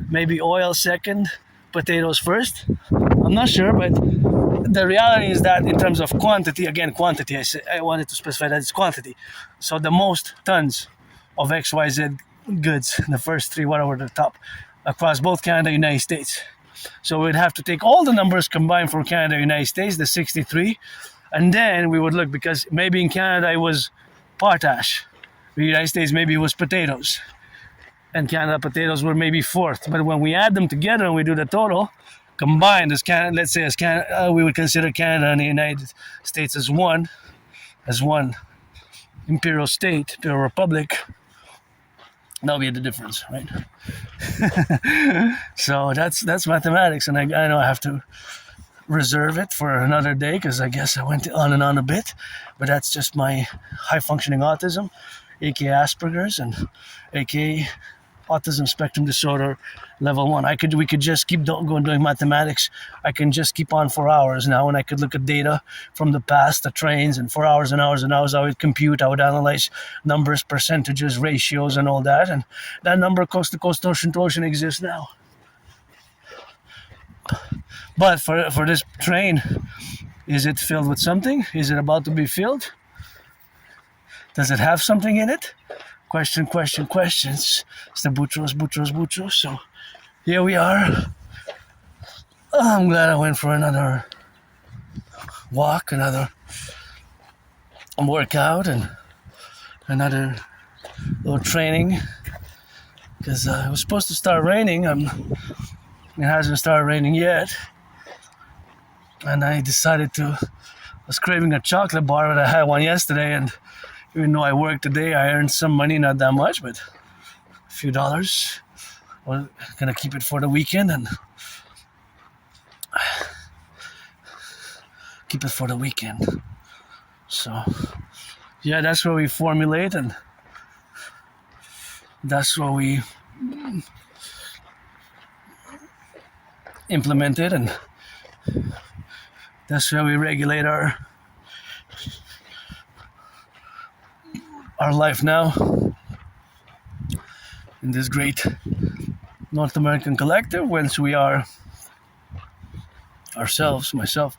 Maybe oil second, potatoes first. I'm not sure, but the reality is that in terms of quantity, I wanted to specify that it's quantity. So the most tons of XYZ goods, the first 3, what were the top across both Canada and United States? So we'd have to take all the numbers combined for Canada and United States, the 63, and then we would look, because maybe in Canada it was potash, in the United States maybe it was potatoes, and Canada potatoes were maybe 4th. But when we add them together and we do the total, combined as Canada, let's say as Canada, we would consider Canada and the United States as one imperial state, imperial republic. That'll be the difference, right? So that's mathematics, and I know I have to reserve it for another day, because I guess I went on and on a bit, but that's just my high functioning autism, aka Asperger's, and aka autism spectrum disorder level 1. We could just keep going doing mathematics. I can just keep on for hours now, and I could look at data from the past, the trains, and for hours and hours and hours I would compute, I would analyze numbers, percentages, ratios, and all that, and that number coast to coast, ocean to ocean exists now. But for this train, is it filled with something? Is it about to be filled? Does it have something in it? Questions. It's the Boutros. So here we are. Oh, I'm glad I went for another walk, another workout, and another little training, because it was supposed to start raining. It hasn't started raining yet, and I was craving a chocolate bar, but I had one yesterday, and even though I worked today, I earned some money, not that much, but a few dollars. I'm gonna keep it for the weekend, and keep it for the weekend. So yeah, that's where we formulate, and that's where we implement it, and that's where we regulate our life now in this great North American collective, whence we are ourselves. Myself,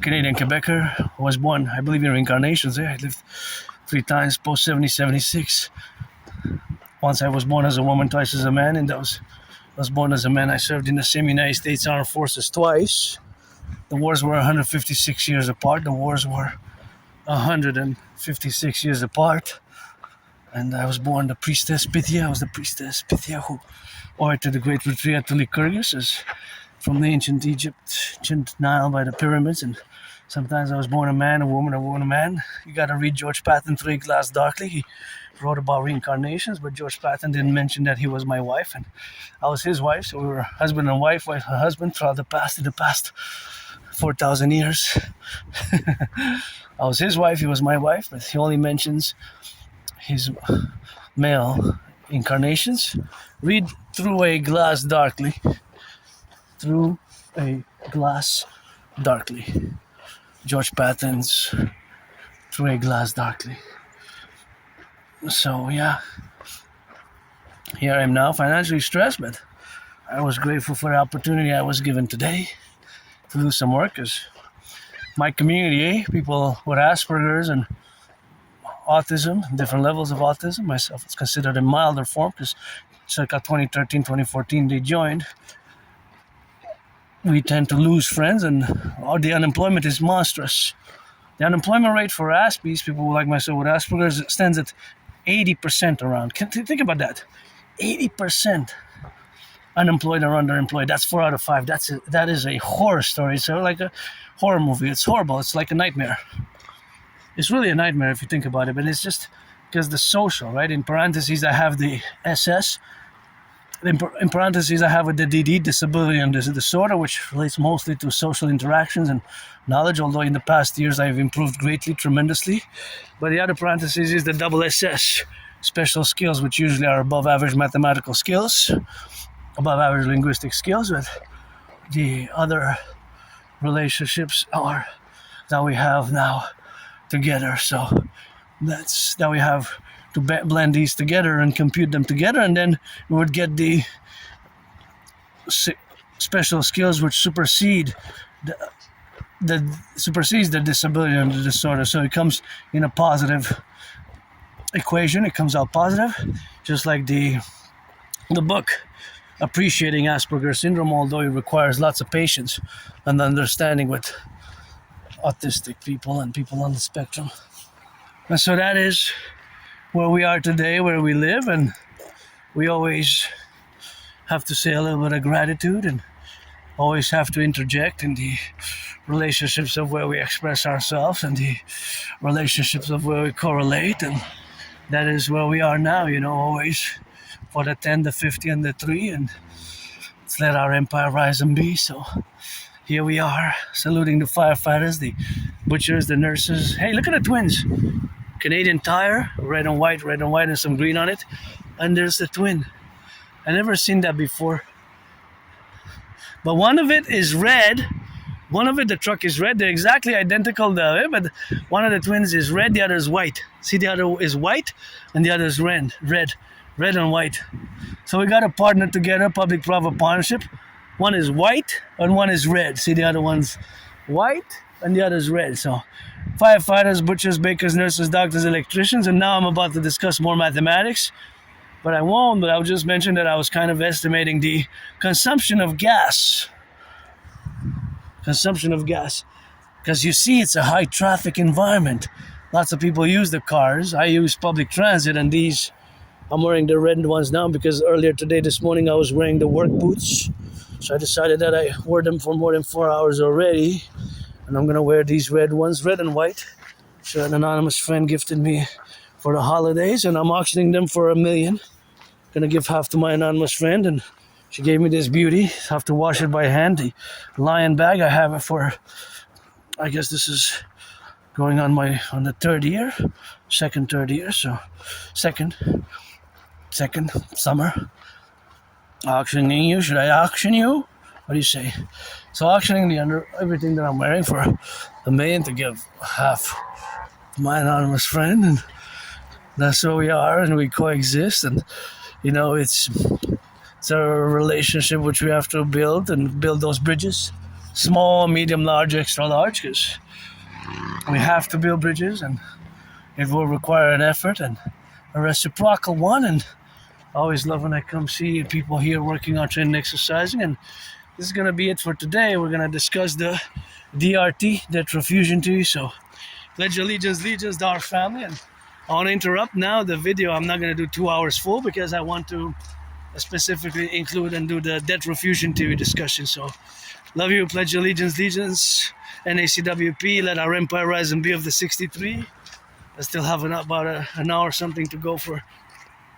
Canadian Quebecer, was born, I believe in reincarnations. I lived 3 times post 70, 76. Once I was born as a woman, twice as a man in those I was born as a man. I served in the same United States Armed Forces twice. The wars were 156 years apart. The wars were 156 years apart. And I was born the priestess Pythia. I was the priestess Pythia who orated the great retreat to Lycurgus as from the ancient Egypt, ancient Nile by the pyramids. And sometimes I was born a man, a woman, a man. You got to read George Patton Through a Glass Darkly. He wrote about reincarnations, but George Patton didn't mention that he was my wife, and I was his wife. So we were husband and wife, wife and husband throughout the past 4,000 years. I was his wife, he was my wife, but he only mentions his male incarnations. Read Through a Glass Darkly. Through a Glass Darkly. George Patton's Through a Glass Darkly. So yeah, here I am now, financially stressed, but I was grateful for the opportunity I was given today to do some work, because my community, people with Asperger's and autism, different levels of autism, myself it's considered a milder form, because circa 2013, 2014 they joined. We tend to lose friends, and the unemployment is monstrous. The unemployment rate for Aspiesque, people like myself with Asperger's, stands at 80% around. Think about that. 80% unemployed or underemployed. That's 4 out of 5. That is a horror story. It's like a horror movie. It's horrible. It's like a nightmare. It's really a nightmare if you think about it, but it's just because the social, right? In parentheses, I have the SS. In parentheses, I have a dedie, disability and disorder, which relates mostly to social interactions and knowledge, although in the past years I've improved greatly, tremendously. But the other parentheses is the double SS, special skills, which usually are above average mathematical skills, above average linguistic skills, but the other relationships are that we have now together. So that's that we have to blend these together and compute them together, and then we would get the special skills which supersedes the disability and the disorder. So it comes in a positive equation. It comes out positive, just like the book Appreciating Asperger's Syndrome, although it requires lots of patience and understanding with autistic people and people on the spectrum. And so that is where we are today, where we live, and we always have to say a little bit of gratitude and always have to interject in the relationships of where we express ourselves and the relationships of where we correlate, and that is where we are now, always for the 10, the 50, and the 3, and let's let our empire rise and be. So here we are, saluting the firefighters, the butchers, the nurses. Hey, look at the twins. Canadian Tire, red and white, and some green on it. And there's the twin. I never seen that before. But one of it is red. One of it, the truck is red. They're exactly identical, but one of the twins is red, the other is white. See, the other is white, and the other is red and white. So we got a partner together, public-private partnership. One is white, and one is red. See, the other one's white, and the other is red. So firefighters, butchers, bakers, nurses, doctors, electricians, and now I'm about to discuss more mathematics, but I won't, but I'll just mention that I was kind of estimating the consumption of gas, because you see it's a high traffic environment. Lots of people use the cars. I use public transit, and these, I'm wearing the red ones now because earlier today, this morning, I was wearing the work boots, so I decided that I wore them for more than 4 hours already. And I'm going to wear these red ones, red and white, which an anonymous friend gifted me for the holidays, and I'm auctioning them for $1 million. Going to give half to my anonymous friend, and she gave me this beauty. Have to wash it by hand. The lion bag, I have it for, I guess this is going on the third year, third year, so second summer. Auctioning you, should I auction you? What do you say? So auctioning everything that I'm wearing for $1 million to give half to my anonymous friend, and that's where we are, and we coexist, and it's a relationship which we have to build those bridges, small, medium, large, extra large, because we have to build bridges, and it will require an effort and a reciprocal one, and I always love when I come see people here working on training and exercising. And this is going to be it for today. We're going to discuss the DRT, that refusion to you. So pledge allegiance, legions to our family. And I want to interrupt now the video. I'm not going to do 2 hours full because I want to specifically include and do the debt refusion TV discussion. So love you, pledge allegiance, legions, N.A.C.W.P, let our empire rise and be of the 63. I still have about an hour something to go for